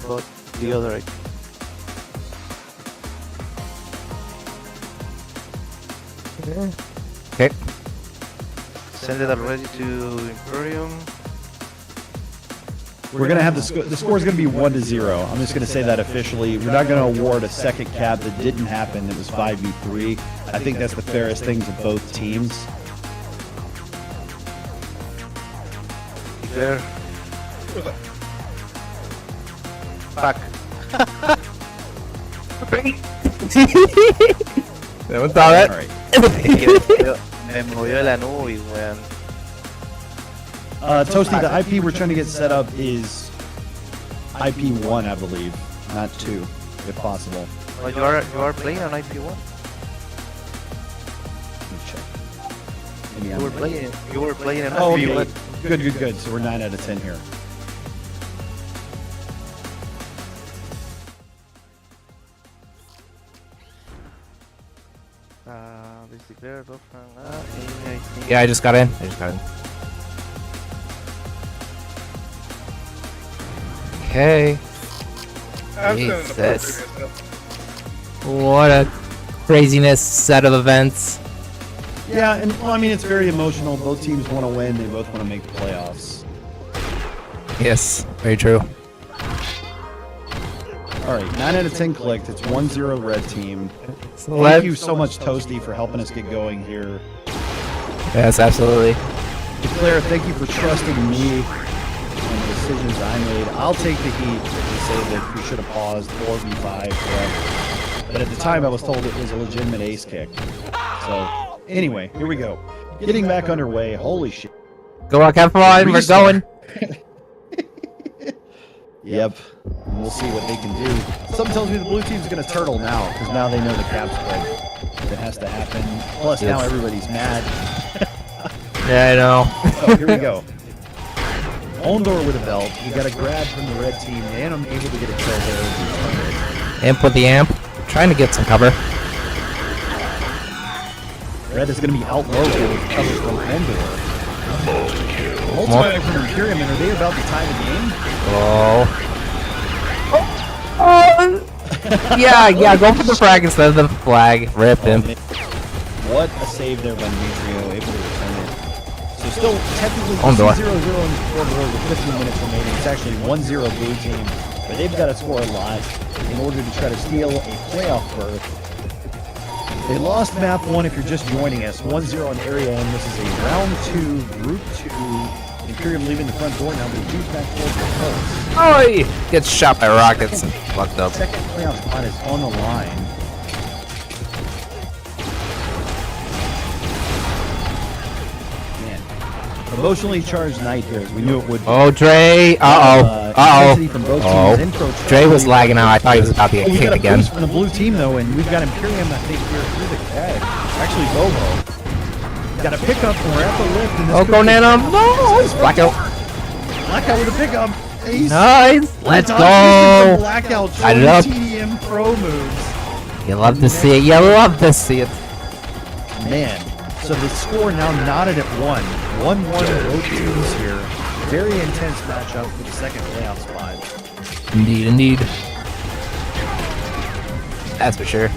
but the other. Okay. Send it already to Imperium. We're gonna have the score is gonna be 1-0. I'm just gonna say that officially. We're not gonna award a second cap that didn't happen. It was 5v3. I think that's the fairest thing to both teams. There. Fuck. ¿Te gusta ver? All right. Me movió la nube, weón. Toasty, the IP we're trying to get set up is IP1, I believe, not 2, if possible. Oh, you are playing on IP1? Let me check. Maybe You were playing on Oh, IP1. okay. Good. So we're 9 out of 10 here. Yeah, I just got in. Okay. Jesus. What a craziness set of events. Yeah, and well, I mean, it's very emotional. Both teams want to win. They both want to make the playoffs. Yes, very true. All right, 9 out of 10 clicked. It's 1-0 red team. So Thank you so much, Toasty, for helping us get going here. Yes, absolutely. Claire, thank you for trusting me on the decisions I made. I'll take the heat and say that we should have paused 4v5 forever. But at the time, I was told it was a legitimate ace kick. So, anyway, here we go. Getting back underway. Holy shit. Go on, have fun. We're going. Yep. And we'll see what they can do. Something tells me the blue team's going to turtle now, because now they know the cap spread. It has to happen. Plus, now everybody's mad. Yeah, I know. So, here we go. Ondor with a belt. We got a grab from the red team, and I'm able to get a kill there. Amp with the amp. Trying to get some cover. Red is going to be out low here with cover from Ondor. Multiplier from Imperium, and are they about to tie the game? Yeah, go for the frag instead of the flag. Rip him. What a save there by Demetrio, able to return it. So still technically 0-0 Ondor. on the scoreboard with 15 minutes remaining. It's actually 1-0 blue team, but they've got to score a lot in order to try to steal a playoff berth. They lost map 1 if you're just joining us. 1-0 on area, and this is a round 2, group 2. Imperium leaving the front door now, but he shoots back towards the Colts. Oh, gets shot by rockets and fucked up. Second playoff spot is on the line. Man. Emotionally charged night here, as we knew it would be. Oh, Dre. Intensity from both teams. Intro Dre was lagging out. I thought he was about to get we kicked got a again. boost from the blue team, though, and we've got Imperium, I think, here through the tag. Actually, Bobo. Got a pickup, and we're at the lift. And this Oh, could go be- Nano. No! Blackout. Blackout with a pickup. Ace. Nice. Let's Dodge go. with the Blackout. I showing love- TDM pro moves. You love to see it. You love to see it. Man. So the score now knotted at 1. 1-1 both teams here. Very intense matchup for the second playoff spot. Indeed. That's for sure.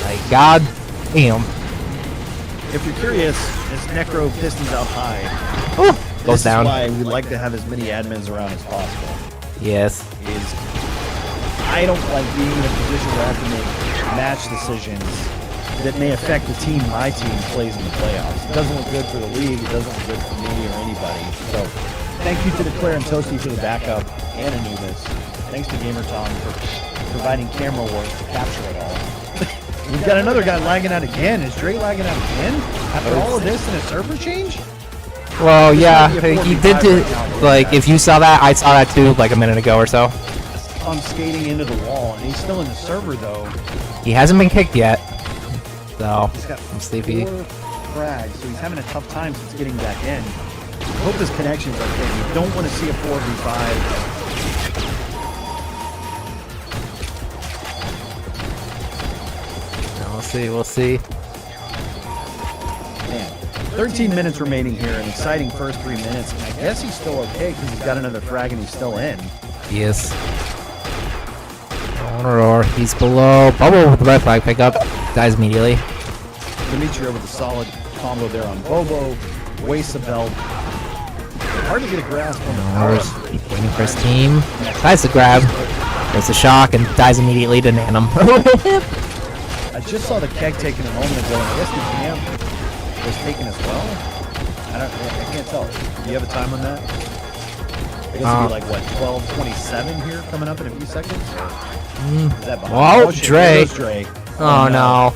Like, god damn. If you're curious, this Necro Pistons out high. Ooh, This goes down. is why we like to have as many admins around as possible. Yes. Is I don't like being in a position where I have to make match decisions that may affect the team my team plays in the playoffs. It doesn't look good for the league. It doesn't look good for me or anybody. So thank you to Declare and Toasty for the backup and Anubis. Thanks to Gamer Tom for providing camera work to capture it all. We've got another guy lagging out again. Is Dre lagging out again? After all of this and a server change? Well, yeah, might be a he 4v5 did do, right now, like, if you saw that, I saw that too, like a minute ago or so. I'm skating into the wall, and he's still in the server, though. He hasn't been kicked yet. So, He's got I'm sleepy. 4 frags, so he's having a tough time since getting back in. I hope his connection's okay. You don't want to see a 4v5. We'll see. Man, 13 minutes remaining here, an exciting first 3 minutes. And I guess he's still okay because he's got another frag and he's still in. Yes. Or he's below. Bubble with the red flag pickup. Dies immediately. Demetrio with a solid combo there on Bobo. Wastes a belt. hard to get a grasp on the Norris power. waiting for his team. Tries to grab. There's a shock and dies immediately to Nanum. I just saw the keg taken a moment ago, and I guess the jam was taken as well. I can't tell. Do you have a time on that? I guess it'll be like, what, 12:27 here coming up in a few seconds? Is that behind? Whoa, Oh, shit, Dre. there goes Dre. Oh no.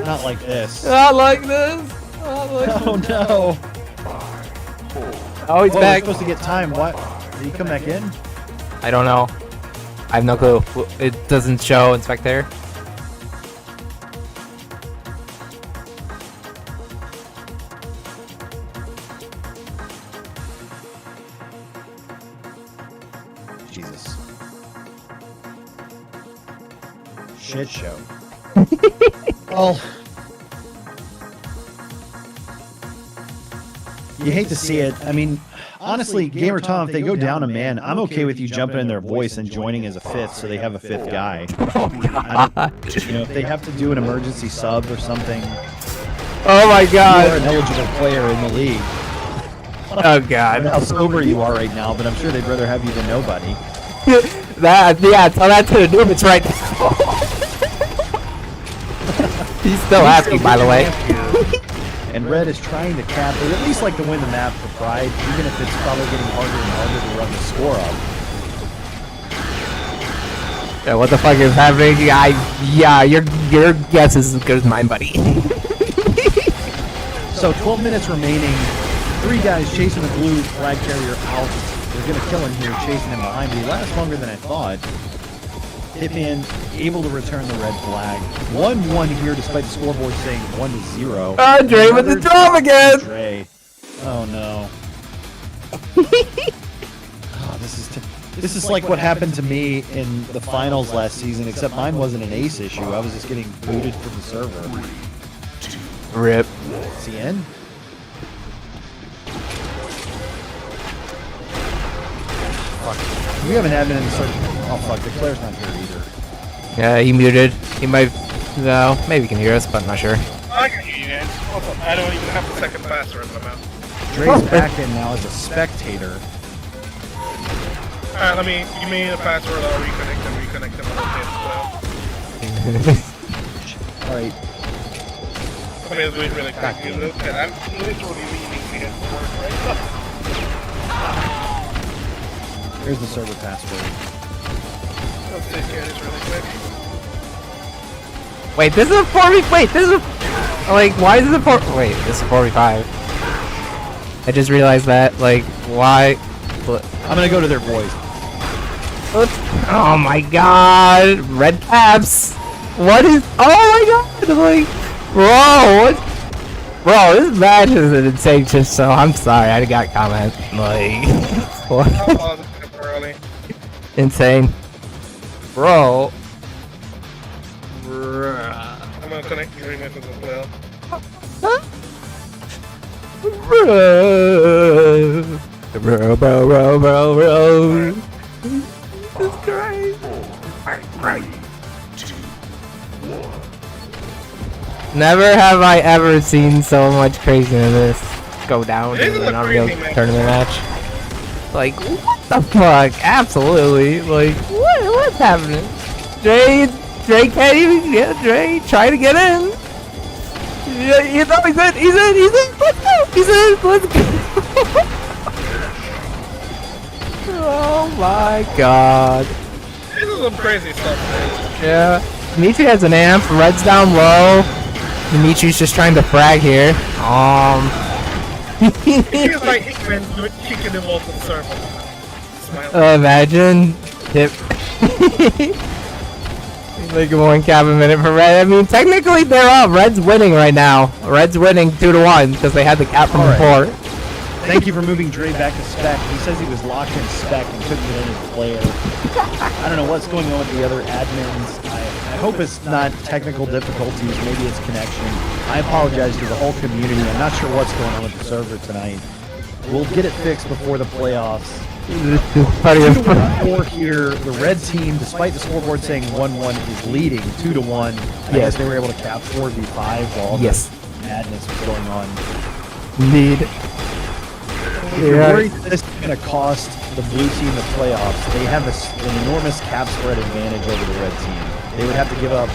Not like this. Not like this. Not like Oh no. Oh, he's Whoa, back. we're supposed to get time. What? Did he come back in? I don't know. I have no clue. It doesn't show in Spectator. Jesus. Shit show. Well, you hate to see it. I mean, honestly, Gamer Tom, if they go down a man, I'm okay with you jumping in their voice and joining as a fifth, so they have a fifth guy. You know, if they have to do an emergency sub or something, Oh my you are an god. eligible player in the league. Oh I don't know god. how sober you are right now, but I'm sure they'd rather have you than nobody. That, yeah, tell that to the Noobits right now. He's still asking, by the way. And Red is trying to cap, or at least like to win the map for pride, even if it's probably getting harder and harder to run the score up. Yeah, what the fuck is happening? Yeah, your guess is as good as mine, buddy. So 12 minutes remaining, 3 guys chasing the blue flag carrier out. They're gonna kill him here, chasing him behind, but he lasts longer than I thought. Hitman able to return the red flag. 1-1 here, despite the scoreboard saying 1-0. Dre with the drum again. Dre. Oh no. Oh, this is like what happened to me in the finals last season, except mine wasn't an ace issue. I was just getting booted from the server. Rip. CN? Fuck. We haven't had him in the server. Oh fuck, the Claire's not here either. Yeah, he muted. He might. No, maybe he can hear us, but I'm not sure. I can hear you guys. Hold on. I don't even have the second password in my mouth. Dre's back in now as a spectator. Alright, let me give me the password. I'll reconnect them on the pin as well. Alright, Let me do it really quick. And I'm literally leaving to get to work right now. here's the server password. Let's take care of this really quick. Wait, this is a 4v. Wait, this is a. Like, why is this a 4? Wait, this is a 4v5. I just realized that. Like, why? I'm gonna go to their boys. Oh my god! Red caps! What is. Oh my god! Like, bro, what? Bro, this match is an insane shit, so I'm sorry, I got comment. Like, what? I'll pause it temporarily. Insane. Bro. I'm gonna connect the remixes as well. Bro. It's great. Never have I ever seen so much craziness go down in an Unreal Tournament match. Like, what the fuck? Absolutely. Like, what's happening? Dre can't even get Dre trying to get in. Yeah, he's in. Let's go. He's in. Let's go. Oh my god. This is some crazy stuff, man. Yeah. Dimitri has an amp. Red's down low. Dimitri's just trying to frag here. It feels like Hickman kicking him off the server. Smile. Imagine. Tip. Like 1 cap a minute for Red. I mean, technically they're up. Red's winning right now. Red's winning 2-1 because they had the cap from before. Thank you for moving Dre back to spec. He says he was locked in spec and couldn't get in as a player. I don't know what's going on with the other admins. I hope it's not technical difficulties. Maybe it's connection. I apologize to the whole community. I'm not sure what's going on with the server tonight. We'll get it fixed before the playoffs. 2-4 here. The red team, despite the scoreboard saying 1-1, is leading 2-1. I guess they were able to cap 4v5 while all this madness was going on. Indeed. you're worried that this is going to cost the blue team the playoffs, they have an enormous cap spread advantage over the red team. They would have to give up,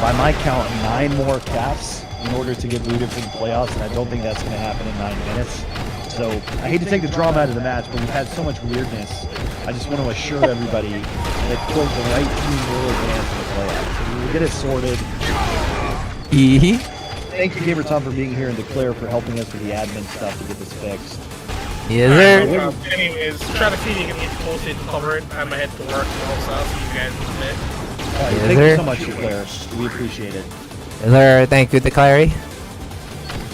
by my count, 9 more caps in order to get booted from the playoffs, and I don't think that's going to happen in 9 minutes. So I hate to take the drama out of the match, but we've had so much weirdness. I just want to assure everybody that, quote, the right team will advance in the playoffs. So we'll get it sorted. Thank you, Gamer Tom, for being here, and Declare for helping us with the admin stuff to get this fixed. Yes, sir. Anyways, try to see if you can get posted to cover it. I'm ahead to work also. I'll see you guys in a bit. Thank you so much, Declare. We appreciate it. Yes, sir. Thank you, Declare. Take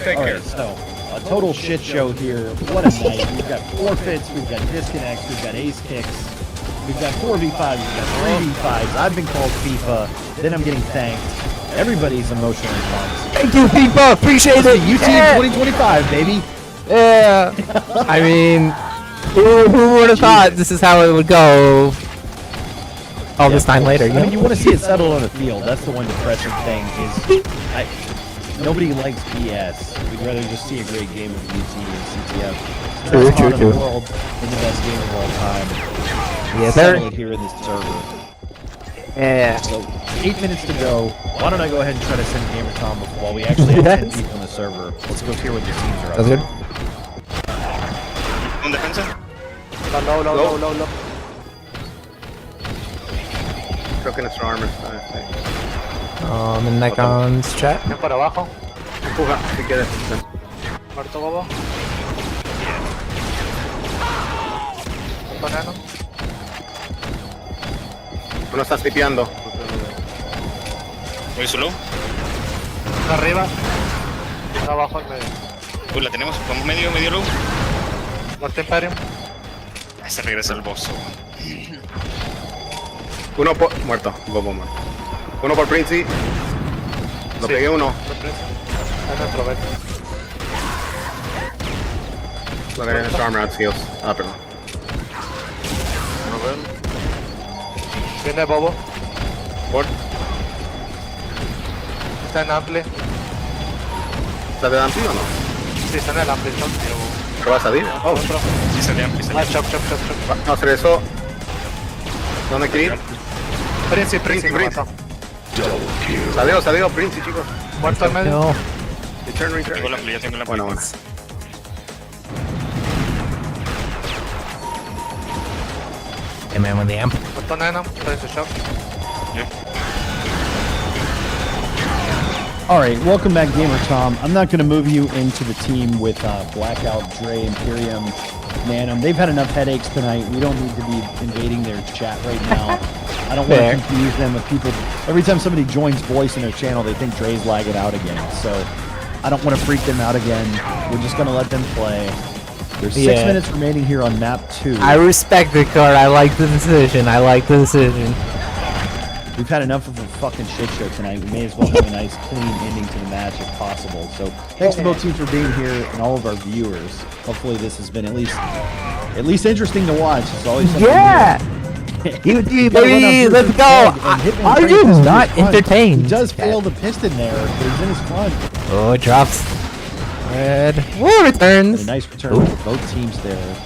care. Alright, so a total shit show here. What a night. We've got forfeits, we've got disconnects, we've got ace kicks, we've got 4v5s, we've got 3v5s. I've been called FIFA, then I'm getting thanked. Everybody's emotional response. Thank you, FIFA. Appreciate it. UT 2025, baby. Yeah. I mean, who would have thought this is how it would go all this time later? I mean, you want to see it settled on the field. That's the one depressing thing is nobody likes BS. We'd rather just see a great game of UT and CTF. True. In the world, in the best game of all time. Yeah, settled here in this server. Yeah. So 8 minutes to go. Why don't I go ahead and try to send Gamer Tom while we actually have 10 people on the server. Let's go hear what the teams are up That's to. good. ¿Un defensa? No. Creo que nuestro armor está. In Nikon's chat. Para abajo. Empuja, si quieres. Muerto Bobo. Banano. Uno está slipeando. Voy solo. Arriba. Abajo al medio. Uy, la tenemos. Vamos medio low. Muerto Imperium. Ahí se regresa el boss. Uno muerto. Bobo muerto. Uno por Princey. Lo pegué uno. Es nuestro verde. Lo gané en nuestro armor at heals. Ah, perdón. Viene Bobo. Por. Está en Ample. ¿Está de Dampy o no? Sí, está en el Ample. ¿Pero vas a salir? Oh. Sí, salía. Ah, chop. No, se regresó. ¿Dónde quiere ir? Prince. Prince. Salió, Princey, chicos. Muerto al medio. No. Return. Tengo la playa, tengo la playa. Bueno. Hey man, with the amp. Muerto Nena. Está en su shop. All right, welcome back, Gamer Tom. I'm not going to move you into the team with Blackout, Dre, Imperium, Nanum. They've had enough headaches tonight. We don't need to be invading their chat right now. I don't want to confuse them with people. Every time somebody joins voice in their channel, they think Dre's lagging out again. So I don't want to freak them out again. We're just going to let them play. There's 6 minutes remaining here on map 2. I respect the card. I like the decision. We've had enough of a fucking shit show tonight. We may as well have a nice, clean ending to the match if possible. So thanks to both teams for being here and all of our viewers. Hopefully this has been at least interesting to watch. It's always something new. Baby, let's go. Are you not entertained? He does fail the piston there, but he's in his front. Oh, it drops. Red. Woo, returns. And a nice return for both teams there.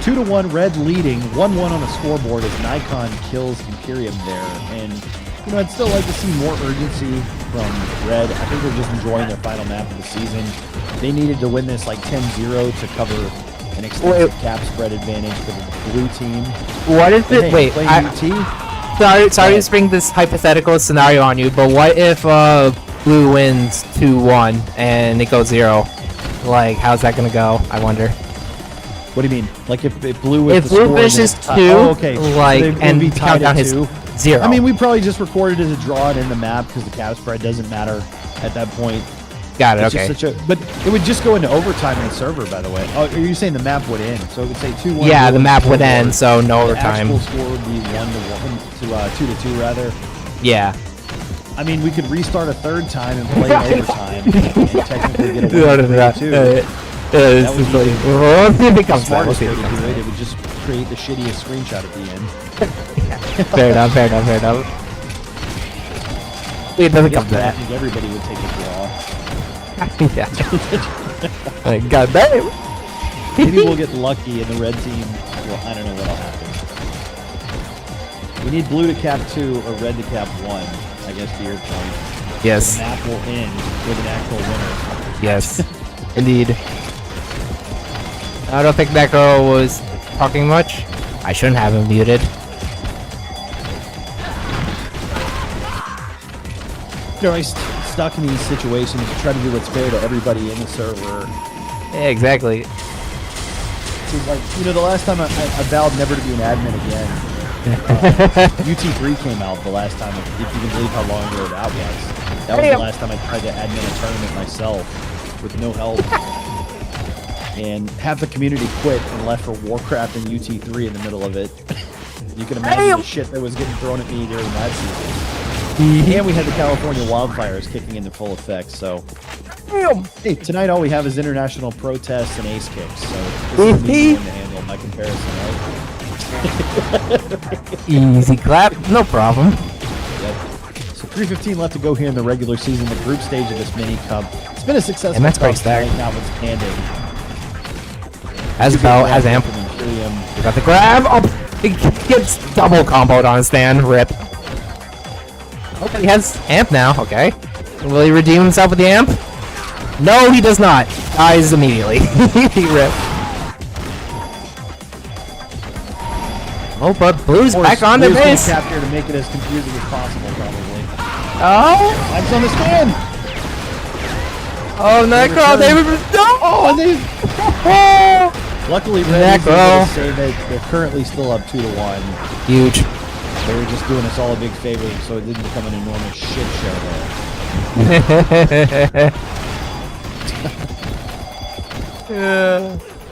2-1, Red leading. 1-1 on the scoreboard as Nikon kills Imperium there. And, you know, I'd still like to see more urgency from Red. I think they're just enjoying their final map of the season. They needed to win this like 10-0 to cover an extensive cap spread advantage for the blue team. What if it? Wait, UT? sorry to spring this hypothetical scenario on you, but what if blue wins 2-1 and it goes 0? Like, how's that gonna go? I wonder. What do you mean? Like if blue with if the blue score finishes 2, okay. like, so and be tied countdown at is 2. 0. I mean, we probably just recorded as a draw and in the map because the cap spread doesn't matter at that point. Got it. It's Okay. just but it would just go into overtime in the server, by the way. Oh, are you saying the map would end? So it would say 2-1. Yeah, the map would end, so no the overtime. actual score would be 1-1 to 2-2 rather. Yeah. I mean, we could restart a third time and play overtime and technically get a win too. We'll see if it comes back. We'll see if it comes back. It would just create the shittiest screenshot at the end. Fair enough. It doesn't come I back. think everybody would take a draw. Yeah. God damn. Maybe we'll get lucky and the red team. Well, I don't know what'll happen. We need blue to cap 2 or red to cap 1. I guess to your point. Yes. The map will end with an actual winner. Yes. Indeed. I don't think Necro was talking much. I shouldn't have him muted. You're always stuck in these situations. You try to do what's fair to everybody in the server. Yeah, exactly. Seems like, the last time I vowed never to be an admin again. UT3 came out the last time, if you can believe how long ago that was. That was the last time I tried to admin a tournament myself with no help. And half the community quit and left for Warcraft and UT3 in the middle of it. You can imagine the shit that was getting thrown at me during that season. And we had the California wildfires kicking into full effect, so... Hey, tonight all we have is international protests and ace kicks, so this is me to handle by comparison, right? Easy clap, no problem. Yep. So 3:15 left to go here in the regular season, the group stage of this mini cup. It's been a successful And that's cup pretty stacked. right notwithstanding. Has Bell, has Amp. We got the grab. Oh, he gets double comboed on his stand. Rip. Okay, he has Amp now. Okay. Will he redeem himself with the Amp? No, he does not. Dies immediately. He ripped. Oh, but Blue's back on the base. Cap here to make it as confusing as possible, probably. Oh. Lights on the stand. Oh, Necro, they were no. Oh, and they. Luckily, Red is able to say that they're currently up 2-1. Huge. They were just doing us all a big favor, so it didn't become an enormous shit show there.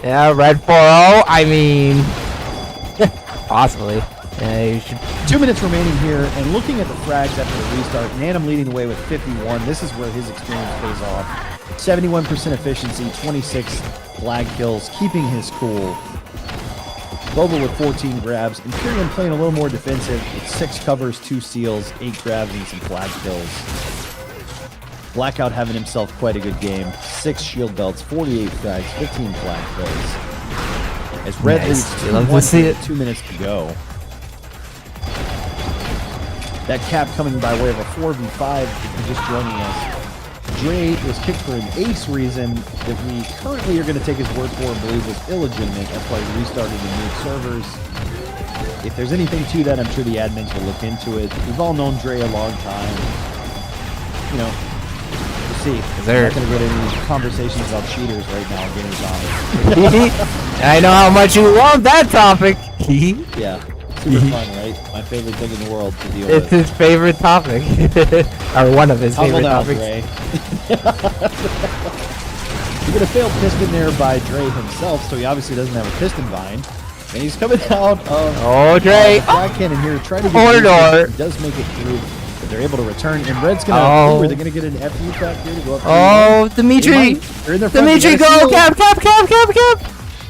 Yeah, red 4-0. I mean, possibly. Yeah, you should. 2 minutes remaining here, and looking at the frags after the restart, Nanum leading the way with 51. This is where his experience pays off. 71% efficiency, 26 flag kills, keeping his cool. Boba with 14 grabs. Imperium playing a little more defensive with 6 covers, 2 seals, 8 grabs, and some flag kills. Blackout having himself quite a good game. 6 shield belts, 48 frags, 15 flag kills. As Red leads 2-1, 2 minutes to go. That cap coming by way of a 4v5 if you're just joining us. Dre was kicked for an ace reason that we currently are going to take his word for and believe was illegitimate. That's why we restarted the new servers. If there's anything to that, I'm sure the admins will look into it. We've all known Dre a long time. We'll see. I'm not going to get any conversations about cheaters right now on Games On. I know how much you love that topic. Yeah. Super fun, right? My favorite thing in the world to deal with. It's his favorite topic. Or one of his favorite topics. Dre. You get a failed piston there by Dre himself, so he obviously doesn't have a piston vine. And he's coming out of Dre! Flag cannon here, trying to get Corridor. He does make it through, but they're able to return. And Red's gonna are they gonna get an FU crack here to go up? Dimitri! Dimitri, go! Cap!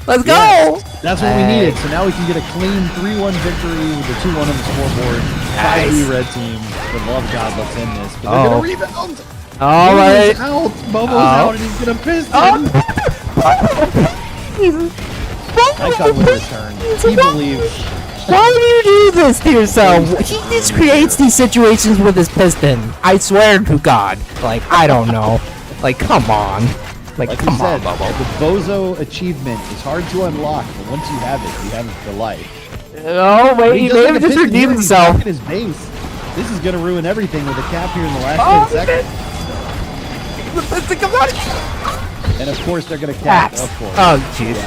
Let's go! That's what we needed. So now we can get a clean 3-1 victory with the 2-1 on the scoreboard. Nice. 5-3 red team. For the love of God, let's end this. But they're gonna rebound. All right. Out. Bobo's out, and he's gonna piston. Icon will return. He believes. Why do you do this to yourself? He just creates these situations with his piston. I swear to God. Like, I don't know. Like, come on. Like come on, Bobo. The Bozo achievement is hard to unlock, but once you have it for life. Oh, wait, he may have just redeemed himself. His base. This is going to ruin everything with the cap here in the last 10 seconds. The piston comes out. And of course, they're going to cap. Of course. Oh, jeez.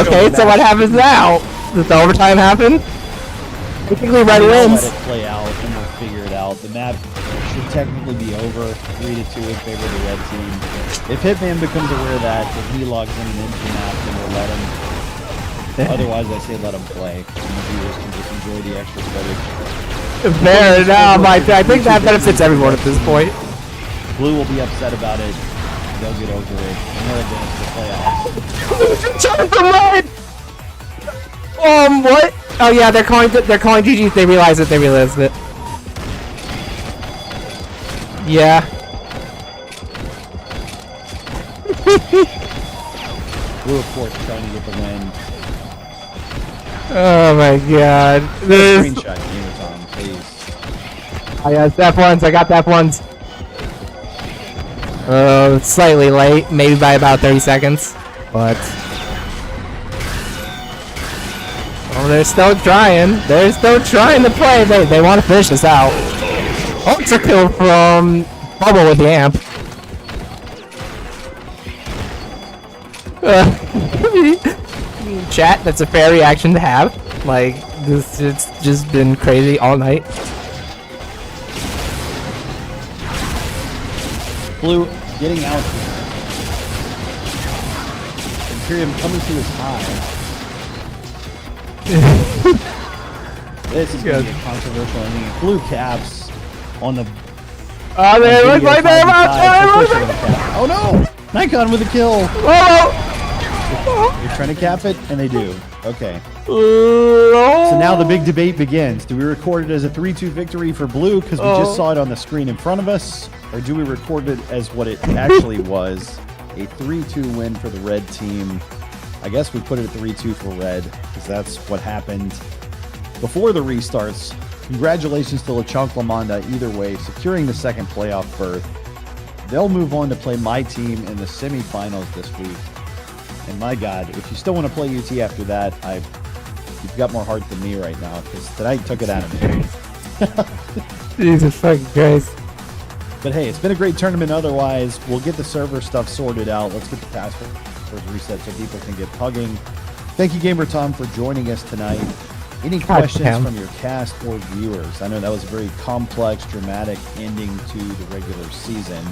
Okay, so what happens now? Does the overtime happen? Technically, Red wins. Let it play out, and we'll figure it out. The map should technically be over 3-2 in favor of the red team. If Hitman becomes aware of that, if he logs in and into the map, then we'll let him. Otherwise, I say let him play. And the viewers can just enjoy the extra footage. Fair enough. I think that benefits everyone at this point. Blue will be upset about it. They'll get over it. And they'll advance to the playoffs. What? Oh yeah, they're calling GG. They realize it. Yeah. Blue, of course, trying to get the win. Oh my god. This. Screenshot, Gamer Tom, please. I got F1s. I got the F1s. Slightly late, maybe by about 30 seconds, but oh, they're still trying. They're still trying to play. They want to finish this out. Oh, it's a kill from Bubble with the amp. Chat, that's a fair reaction to have. Like, this, it's just been crazy all night. Blue getting out here. Imperium coming to his high. This is going to be a controversial ending. Blue caps on the. Oh, they look like they're about Oh no! Nikon with a kill. Oh! You're trying to cap it, and they do. Okay. So now the big debate begins. Do we record it as a 3-2 victory for Blue because we just saw it on the screen in front of us? Or do we record it as what it actually was? A 3-2 win for the red team. I guess we put it at 3-2 for red because that's what happened before the restarts. Congratulations to Chancla Manda either way, securing the second playoff berth. They'll move on to play my team in the semifinals this week. And my God, if you still want to play UT after that, you've got more heart than me right now because tonight took it out of me. Jesus fucking Christ. But hey, it's been a great tournament otherwise. We'll get the server stuff sorted out. Let's get the passwords reset so people can get hugging. Thank you, Gamer Tom, for joining us tonight. Any questions from your cast or viewers? I know that was a very complex, dramatic ending to the regular season.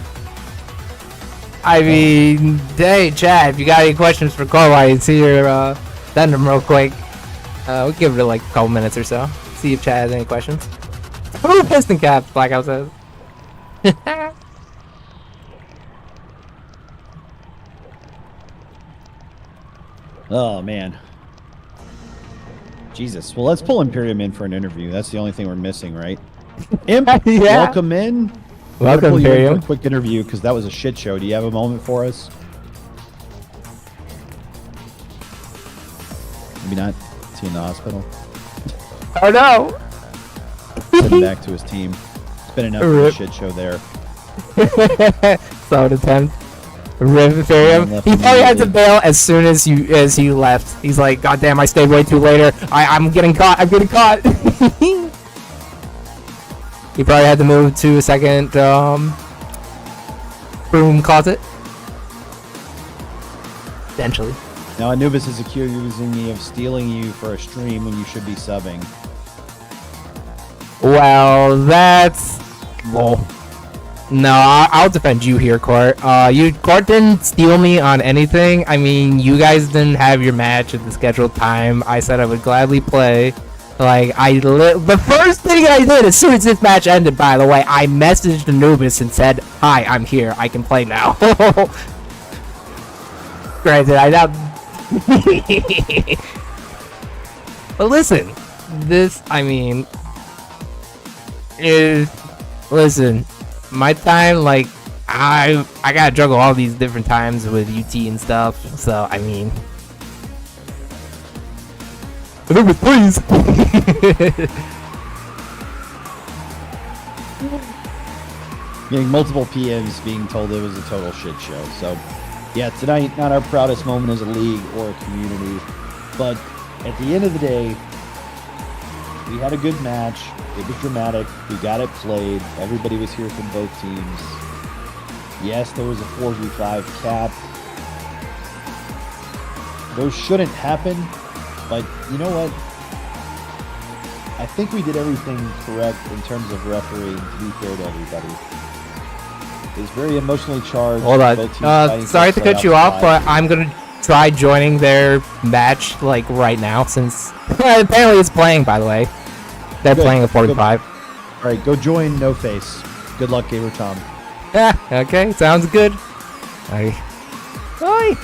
I mean, hey, chat, if you got any questions for Corwise, see your send them real quick. We'll give it like a couple minutes or so. See if chat has any questions. Ooh, piston cap, Blackout says. Oh, man. Jesus. Well, let's pull Imperium in for an interview. That's the only thing we're missing, right? Imp, Yeah. welcome in. Welcome, pull you in Imperium. for a quick interview because that was a shit show. Do you have a moment for us? Maybe not. Is he in the hospital? Oh no! Send him back to his team. It's been enough of a shit show there. Solid attempt. Rip Imperium. He probably had to bail as soon as you left. He's like, God damn, I stayed way too later. I'm getting caught. I'm getting caught. He probably had to move to a second room closet. Eventually. Now Anubis is accusing me of stealing you for a stream when you should be subbing. Well, that's... Well, no, I'll defend you here, Court. Court didn't steal me on anything. I mean, you guys didn't have your match at the scheduled time. I said I would gladly play. Like, the first thing I did as soon as this match ended, by the way, I messaged Anubis and said, "Hi, I'm here. I can play now." Granted, I doubt. But listen, this, I mean, listen, my time, like, I gotta juggle all these different times with UT and stuff, so, I mean, Anubis, please. Getting multiple PMs being told it was a total shit show. So, yeah, tonight, not our proudest moment as a league or a community. But at the end of the day, we had a good match. It was dramatic. We got it played. Everybody was here from both teams. Yes, there was a 4v5 cap. Those shouldn't happen. But you know what? I think we did everything correct in terms of refereeing, to be fair to everybody. It was very emotionally charged. Hold on. Both teams fighting for Sorry to cut you playoff off, but I'm gonna try joining their match like right now since apparently it's playing. By the way, they're playing at 45. All right, go join No Face. Good luck, Gamer Tom. Yeah. Okay. Sounds good. Bye. Bye.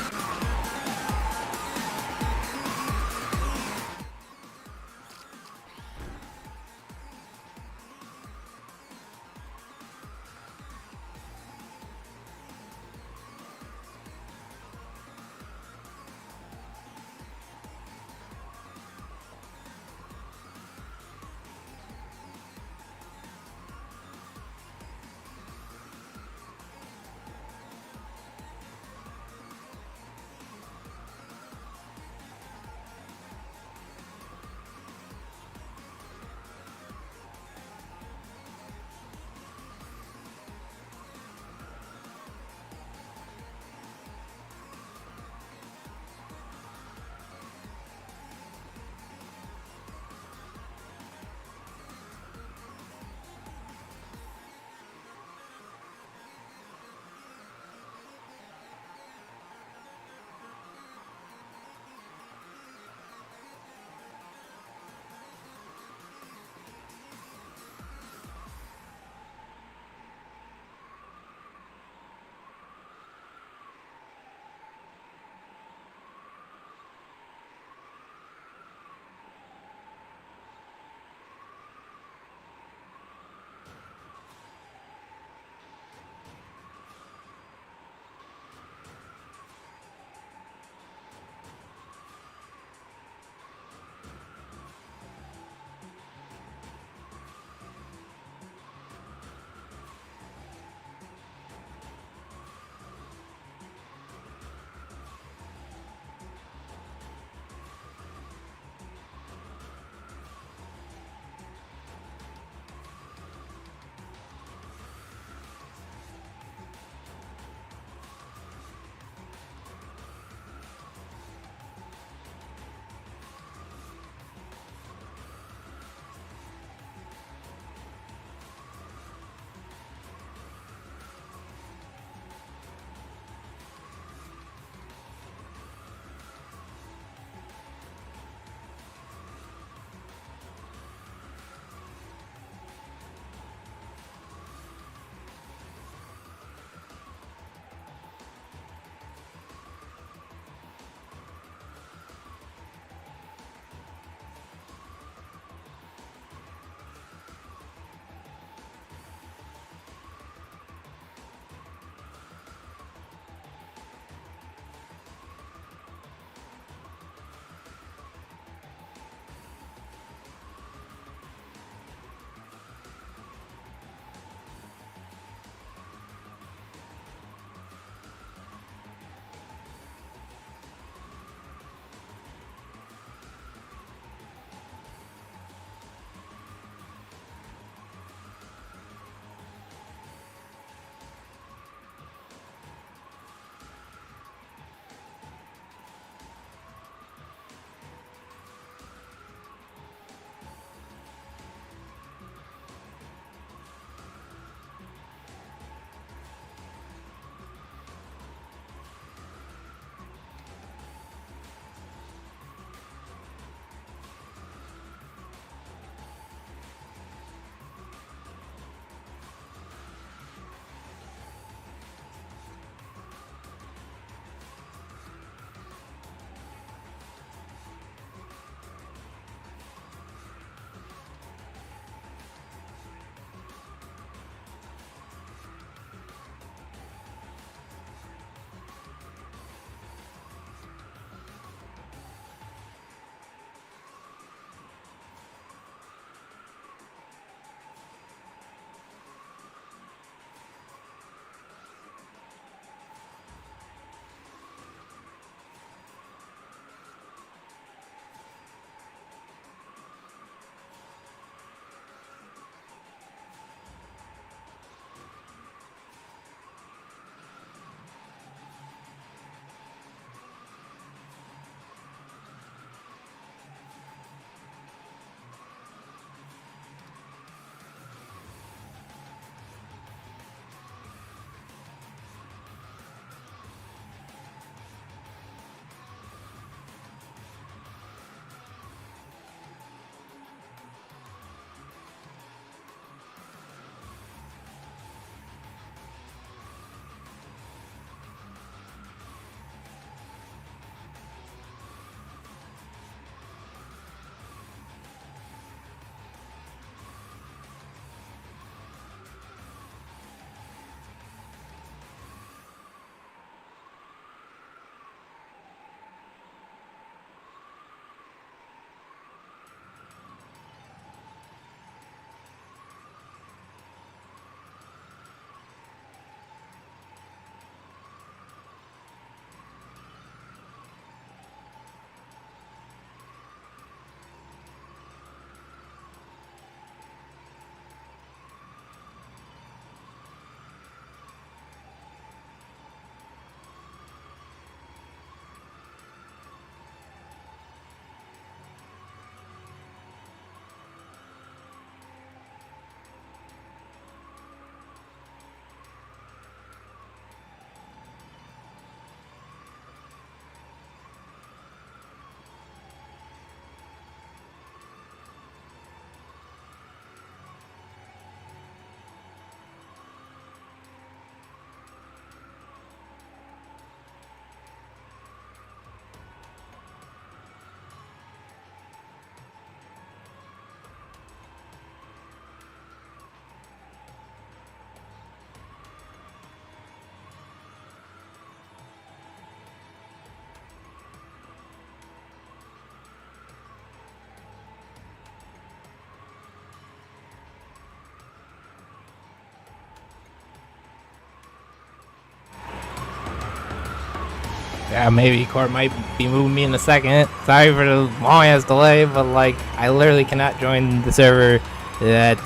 Yeah, maybe Court might be moving me in a second. Sorry for the long ass delay, but like, I literally cannot join the server that.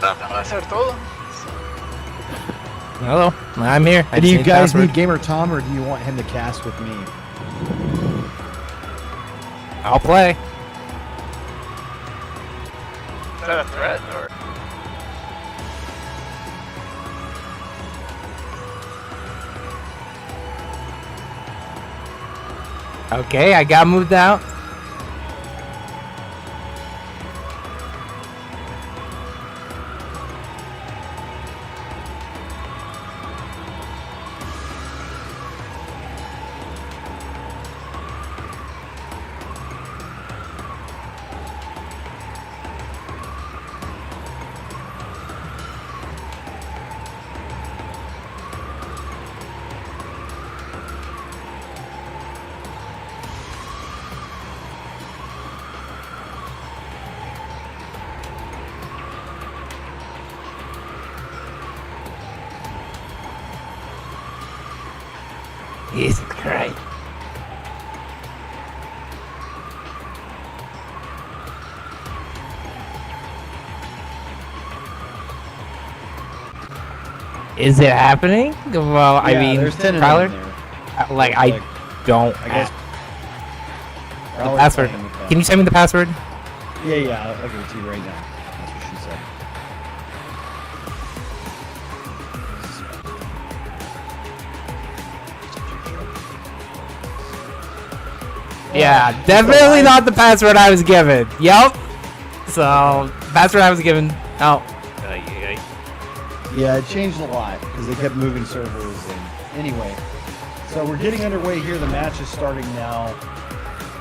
Va a ser todo. Hello, I'm here. I Do just you need guys password. need Gamer Tom, or do you want him to cast with me? I'll play. Is that a threat or? Okay, I got moved out. Jesus Christ. Is it happening? Well, I Yeah, mean, there's 10 in Tyler, there. like, I don't. I guess. The password. Can you send me the password? Yeah, I'll give it to you right now. That's what she said. Yeah, definitely not the password I was given. Yup. So, password I was given. Oh. Yeah, it changed a lot because they kept moving servers. And anyway, so we're getting underway here. The match is starting now.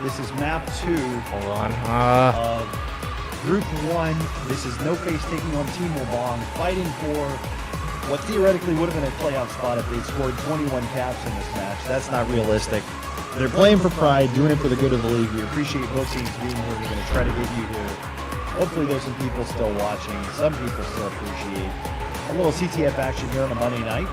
This is map 2 Hold on. of Group 1. This is No Face taking on Team Wabong, fighting for what theoretically would have been a playoff spot if they'd scored 21 caps in this match. That's not realistic. They're playing for pride, doing it for the good of the league. We appreciate both teams being here. We're going to try to get you here. Hopefully there's some people still watching. Some people still appreciate a little CTF action here on a Monday night.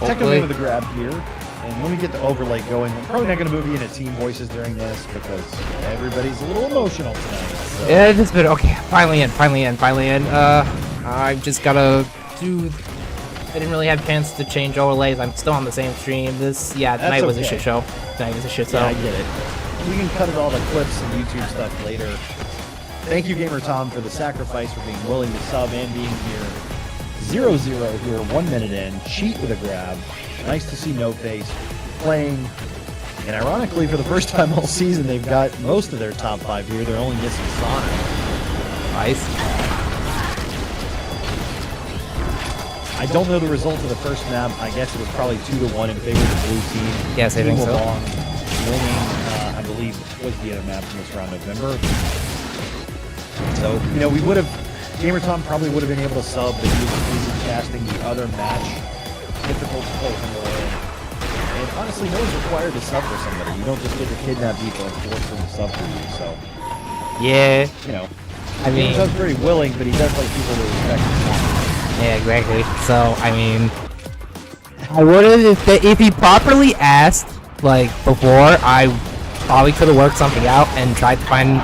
Technically with the grab here. And when we get the overlay going, I'm probably not going to move you into team voices during this because everybody's a little emotional tonight. So. Yeah, it has been okay. Finally in. I've just gotta do. I didn't really have a chance to change overlays. I'm still on the same stream. Tonight was a shit show. Tonight was a shit show. Yeah, I get it. We can cut all the clips and YouTube stuff later. Thank you, Gamer Tom, for the sacrifice, for being willing to sub and being here. 0-0 here, 1 minute in. Cheat with a grab. Nice to see No Face playing. And ironically, for the first time all season, they've got most of their top 5 here. They're only missing Sonic. Nice. I don't know the result of the first map. I guess it was probably 2-1 in favor of the blue team. Yes, I think so. Wabong winning, I believe, was the other map from this round, November. So, we would have, Gamer Tom probably would have been able to sub, but he was busy casting the other match. Difficult to play him away. And honestly, no one's required to sub for somebody. You don't just get to kidnap people and force them to sub for you. So, Yeah. I mean, Gamer Tom's very willing, but he does like people to respect him. yeah, exactly. So, I mean, I would have if he properly asked like before. I probably could have worked something out and tried to find